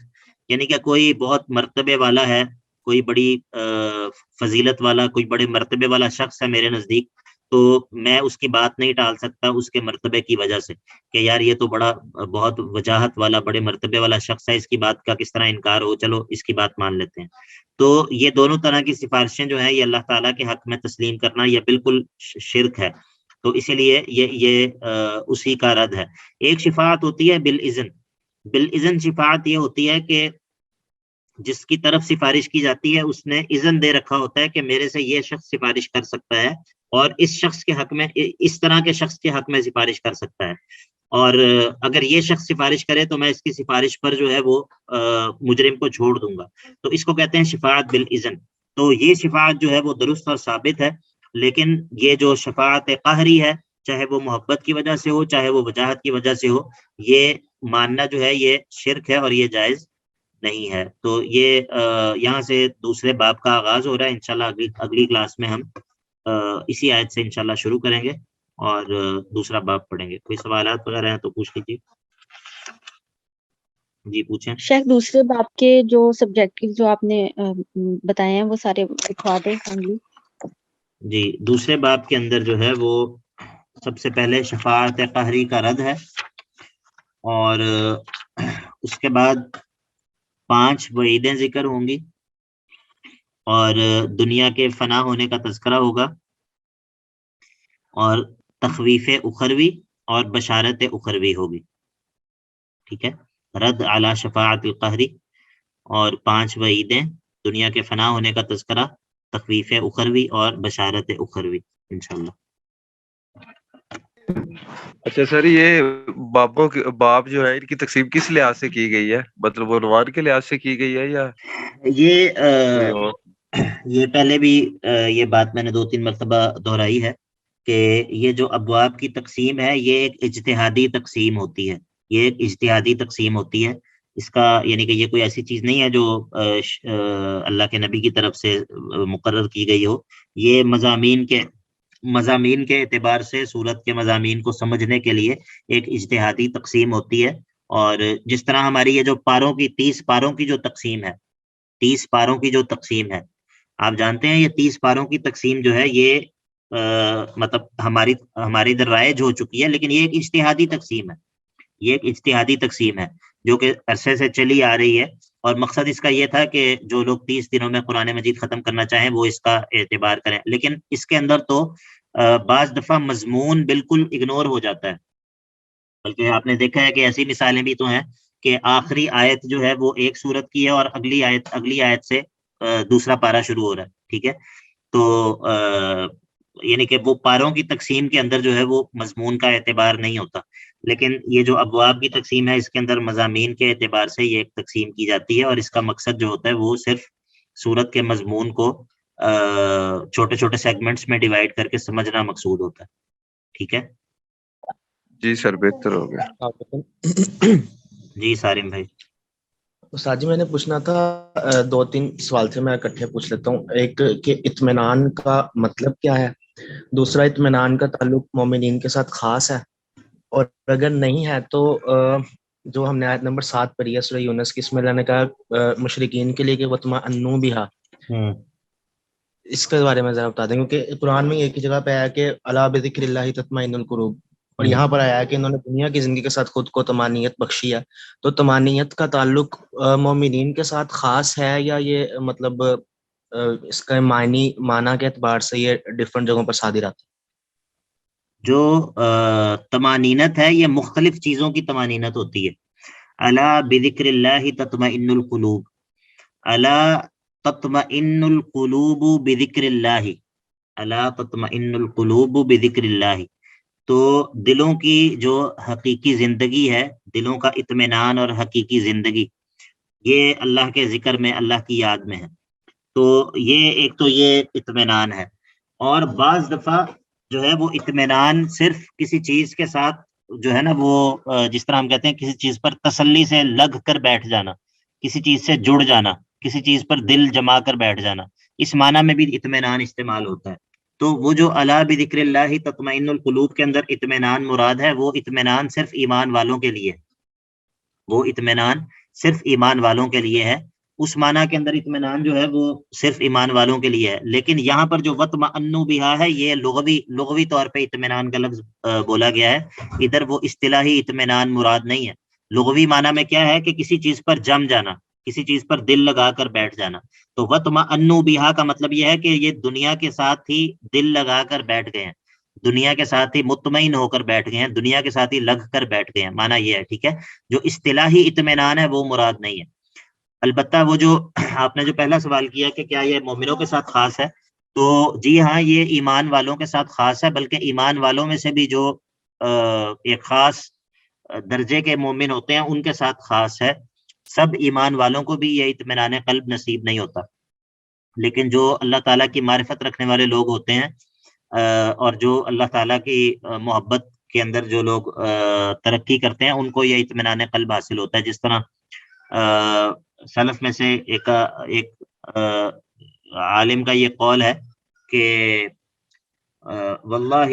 یعنی کہ کوئی بہت مرتبے والا ہے، کوئی بڑی فضیلت والا، کوئی بڑے مرتبے والا شخص ہے میرے نزدیک، تو میں اس کی بات نہیں ٹال سکتا اس کے مرتبے کی وجہ سے کہ یار یہ تو بہت وجاہت والا، بڑے مرتبے والا شخص ہے، اس کی بات کا کس طرح انکار ہو، چلو اس کی بات مان لیتے ہیں. تو یہ دونوں طرح کی سفارشیں جو ہیں یہ اللہ تعالیٰ کے حق میں تسلیم کرنا یہ بالکل شرک ہے، تو اسی لیے یہ اسی کا رد ہے. ایک شفاعت ہوتی ہے بالاذن. بالاذن شفاعت یہ ہوتی ہے کہ جس کی طرف سفارش کی جاتی ہے اس نے اذن دے رکھا ہوتا ہے کہ میرے سے یہ شخص سفارش کر سکتا ہے، اور اس شخص کے حق میں، اس طرح کے شخص کے حق میں سفارش کر سکتا ہے، اور اگر یہ شخص سفارش کرے تو میں اس کی سفارش پر جو ہے وہ مجرم کو چھوڑ دوں گا. تو اس کو کہتے ہیں شفاعت بالاذن. تو یہ شفاعت جو ہے وہ درست اور ثابت ہے. لیکن یہ جو شفاعت قہری ہے، چاہے وہ محبت کی وجہ سے ہو چاہے وہ وجاہت کی وجہ سے ہو، یہ ماننا جو ہے یہ شرک ہے اور یہ جائز نہیں ہے. تو یہ یہاں سے دوسرے باب کا آغاز ہو رہا ہے. انشاءاللہ اگلی کلاس میں ہم اسی آیت سے انشاءاللہ شروع کریں گے اور دوسرا باب پڑھیں گے. کوئی سوالات وغیرہ ہیں تو پوچھ لیجیے. جی پوچھیں. شیخ دوسرے باب کے جو سبجیکٹ جو آپ نے بتائے ہیں وہ سارے لکھوا دیں فائنلی. جی دوسرے باب کے اندر جو ہے وہ سب سے پہلے شفاعت قہری کا رد ہے، اور اس کے بعد 5 وعیدیں ذکر ہوں گی، اور دنیا کے فنا ہونے کا تذکرہ ہوگا، اور تخویف اخروی اور بشارت اخروی ہوگی. ٹھیک ہے، رد علی شفاعت القہری اور 5 وعیدیں، دنیا کے فنا ہونے کا تذکرہ، تخویف اخروی اور بشارت اخروی انشاءاللہ. اچھا سر، یہ باب جو ہے ان کی تقسیم کس لحاظ سے کی گئی ہے؟ مطلب عنوان کے لحاظ سے کی گئی ہے یا یہ پہلے بھی یہ بات میں نے 2-3 مرتبہ دہرائی ہے کہ یہ جو ابواب کی تقسیم ہے یہ ایک اجتہادی تقسیم ہوتی ہے، یہ ایک اجتہادی تقسیم ہوتی ہے. اس کا یعنی کہ یہ کوئی ایسی چیز نہیں ہے جو اللہ کے نبی کی طرف سے مقرر کی گئی ہو. یہ مضامین کے اعتبار سے سورت کے مضامین کو سمجھنے کے لیے ایک اجتہادی تقسیم ہوتی ہے. اور جس طرح ہماری یہ جو 30 پاروں کی جو تقسیم ہے، 30 پاروں کی جو تقسیم ہے، آپ جانتے ہیں یہ 30 پاروں کی تقسیم جو ہے یہ مطلب ہماری ادھر رائج ہو چکی ہے، لیکن یہ ایک اجتہادی تقسیم ہے. یہ ایک اجتہادی تقسیم ہے جو کہ عرصے سے چلی آ رہی ہے، اور مقصد اس کا یہ تھا کہ جو لوگ 30 دنوں میں قرآن مجید ختم کرنا چاہیں وہ اس کا اعتبار کریں. لیکن اس کے اندر تو بعض دفعہ مضمون بالکل اگنور ہو جاتا ہے، بلکہ آپ نے دیکھا ہے کہ ایسی مثالیں بھی تو ہیں کہ آخری آیت جو ہے وہ ایک سورت کی ہے اور اگلی آیت سے دوسرا پارہ شروع ہو رہا ہے. ٹھیک ہے، تو یعنی کہ وہ پاروں کی تقسیم کے اندر جو ہے وہ مضمون کا اعتبار نہیں ہوتا. لیکن یہ جو ابواب کی تقسیم ہے اس کے اندر مضامین کے اعتبار سے یہ ایک تقسیم کی جاتی ہے، اور اس کا مقصد جو ہوتا ہے وہ صرف سورت کے مضمون کو چھوٹے چھوٹے سیگمنٹس میں ڈیوائڈ کر کے سمجھنا مقصود ہوتا ہے. ٹھیک ہے جی سر، بہتر ہو گیا. جی سارم بھائی. استاد جی میں نے پوچھنا تھا، 2-3 سوال تھے، میں اکٹھے پوچھ لیتا ہوں. ایک کہ اطمینان کا مطلب کیا ہے، دوسرا اطمینان کا تعلق مومنین کے ساتھ خاص ہے، اور اگر نہیں ہے تو جو ہم نے آیت نمبر 7 پڑھی ہے سورہ یونس کی، اس میں اللہ نے کہا مشرکین کے لیے کہ وَاطْمَأَنُّوا بِهَا، اس کے بارے میں ذرا بتا دیں، کیونکہ قرآن میں ایک ہی جگہ پہ آیا کہ الا بذکر اللہ تطمئن القلوب، اور یہاں پر آیا ہے کہ انہوں نے دنیا کی زندگی کے ساتھ خود کو طمانینت بخشی ہے. تو طمانینت کا تعلق مومنین کے ساتھ خاص ہے، یا یہ مطلب اس کا معنی کے اعتبار سے یہ ڈفرنٹ جگہوں پر صادر آتا ہے؟ جو طمانینت ہے یہ مختلف چیزوں کی طمانینت ہوتی ہے. الا بذکر اللہ تطمئن القلوب، الا تطمئن القلوب بذکر اللہ، الا تطمئن القلوب بذکر اللہ. تو دلوں کی جو حقیقی زندگی ہے، دلوں کا اطمینان اور حقیقی زندگی یہ اللہ کے ذکر میں، اللہ کی یاد میں ہے. تو یہ ایک تو یہ اطمینان ہے. اور بعض دفعہ جو ہے وہ اطمینان صرف کسی چیز کے ساتھ جو ہے نا وہ جس طرح ہم کہتے ہیں کسی چیز پر تسلی سے لگ کر بیٹھ جانا، کسی چیز سے جڑ جانا، کسی چیز پر دل جما کر بیٹھ جانا، اس معنی میں بھی اطمینان استعمال ہوتا ہے. تو وہ جو الا بذکر اللہ تطمئن القلوب کے اندر اطمینان مراد ہے، وہ اطمینان صرف ایمان والوں کے لیے، وہ اطمینان صرف ایمان والوں کے لیے ہے. اس معنی کے اندر اطمینان جو ہے وہ صرف ایمان والوں کے لیے ہے. لیکن یہاں پر جو وَاطْمَأَنُّوا بِهَا ہے، یہ لغوی طور پہ اطمینان کا لفظ بولا گیا ہے، ادھر وہ اصطلاحی اطمینان مراد نہیں ہے. لغوی معنی میں کیا ہے کہ کسی چیز پر جم جانا، کسی چیز پر دل لگا کر بیٹھ جانا. تو وَاطْمَأَنُّوا بِهَا کا مطلب یہ ہے کہ یہ دنیا کے ساتھ ہی دل لگا کر بیٹھ گئے ہیں، دنیا کے ساتھ ہی مطمئن ہو کر بیٹھ گئے ہیں، دنیا کے ساتھ ہی لگ کر بیٹھ گئے ہیں. معنی یہ ہے. ٹھیک ہے، جو اصطلاحی اطمینان ہے وہ مراد نہیں ہے. البتہ وہ جو آپ نے جو پہلا سوال کیا کہ کیا یہ مومنوں کے ساتھ خاص ہے، تو جی ہاں، یہ ایمان والوں کے ساتھ خاص ہے، بلکہ ایمان والوں میں سے بھی جو ایک خاص درجے کے مومن ہوتے ہیں ان کے ساتھ خاص ہے. سب ایمان والوں کو بھی یہ اطمینان قلب نصیب نہیں ہوتا، لیکن جو اللہ تعالیٰ کی معرفت رکھنے والے لوگ ہوتے ہیں اور جو اللہ تعالیٰ کی محبت کے اندر جو لوگ ترقی کرتے ہیں ان کو یہ اطمینان قلب حاصل ہوتا ہے. جس طرح سلف میں سے ایک عالم کا یہ قول ہے کہ واللہ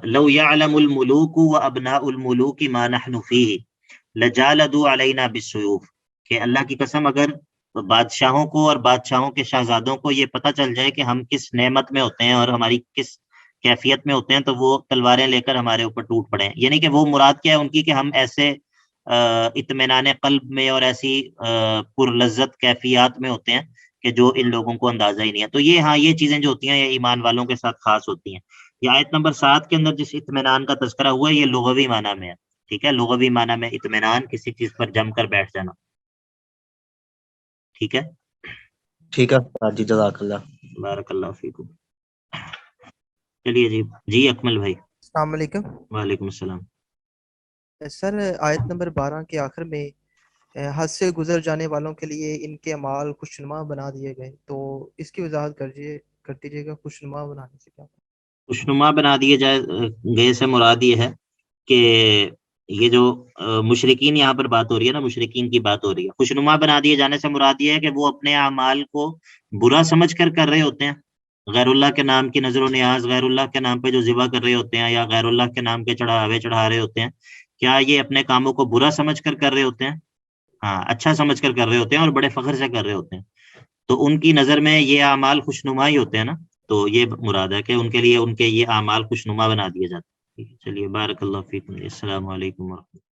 لو يعلم الملوک وابناء الملوک ما نحن فیہ لجالدوا علینا بالسیوف، کہ اللہ کی قسم اگر بادشاہوں کو اور بادشاہوں کے شہزادوں کو یہ پتہ چل جائے کہ ہم کس نعمت میں ہوتے ہیں اور ہماری کس کیفیت میں ہوتے ہیں تو وہ تلواریں لے کر ہمارے اوپر ٹوٹ پڑیں. یعنی کہ وہ مراد کیا ہے ان کی کہ ہم ایسے اطمینان قلب میں اور ایسی پر لذت کیفیات میں ہوتے ہیں کہ جو ان لوگوں کو اندازہ ہی نہیں ہے. تو یہ ہاں، یہ چیزیں جو ہوتی ہیں یہ ایمان والوں کے ساتھ خاص ہوتی ہیں. یہ آیت نمبر 7 کے اندر جس اطمینان کا تذکرہ ہوا ہے یہ لغوی معنی میں ہے. ٹھیک ہے، لغوی معنی میں اطمینان کسی چیز پر جم کر بیٹھ جانا. ٹھیک ہے، ٹھیک ہے جی، جزاک اللہ. بارک اللہ فیکم. چلیے جی اکمل بھائی. السلام علیکم. وعلیکم السلام. سر آیت نمبر 12 کے آخر میں حد سے گزر جانے والوں کے لیے ان کے اعمال خوشنما بنا دیے گئے، تو اس کی وضاحت کر دیجیے گا، خوشنما بنانے سے کیا؟ خوشنما بنا دیے گئے سے مراد یہ ہے کہ یہ جو مشرکین یہاں پر بات ہو رہی ہے نا، مشرکین کی بات ہو رہی ہے. خوشنما بنا دیے جانے سے مراد یہ ہے کہ وہ اپنے اعمال کو برا سمجھ کر رہے ہوتے ہیں، غیر اللہ کے نام کی نظر و نیاز، غیر اللہ کے نام پہ جو ذبح کر رہے ہوتے ہیں یا غیر اللہ کے نام کے چڑھاوے چڑھا رہے ہوتے ہیں. کیا یہ اپنے کاموں کو برا سمجھ کر رہے ہوتے ہیں؟ ہاں، اچھا سمجھ کر رہے ہوتے ہیں اور بڑے فخر سے کر رہے ہوتے ہیں. تو ان کی نظر میں یہ اعمال خوشنما ہی ہوتے ہیں نا، تو یہ مراد ہے کہ ان کے لیے ان کے یہ اعمال خوشنما بنا دیے جاتے ہیں. چلیے، بارک اللہ فیکم. السلام علیکم ورحمۃ اللہ.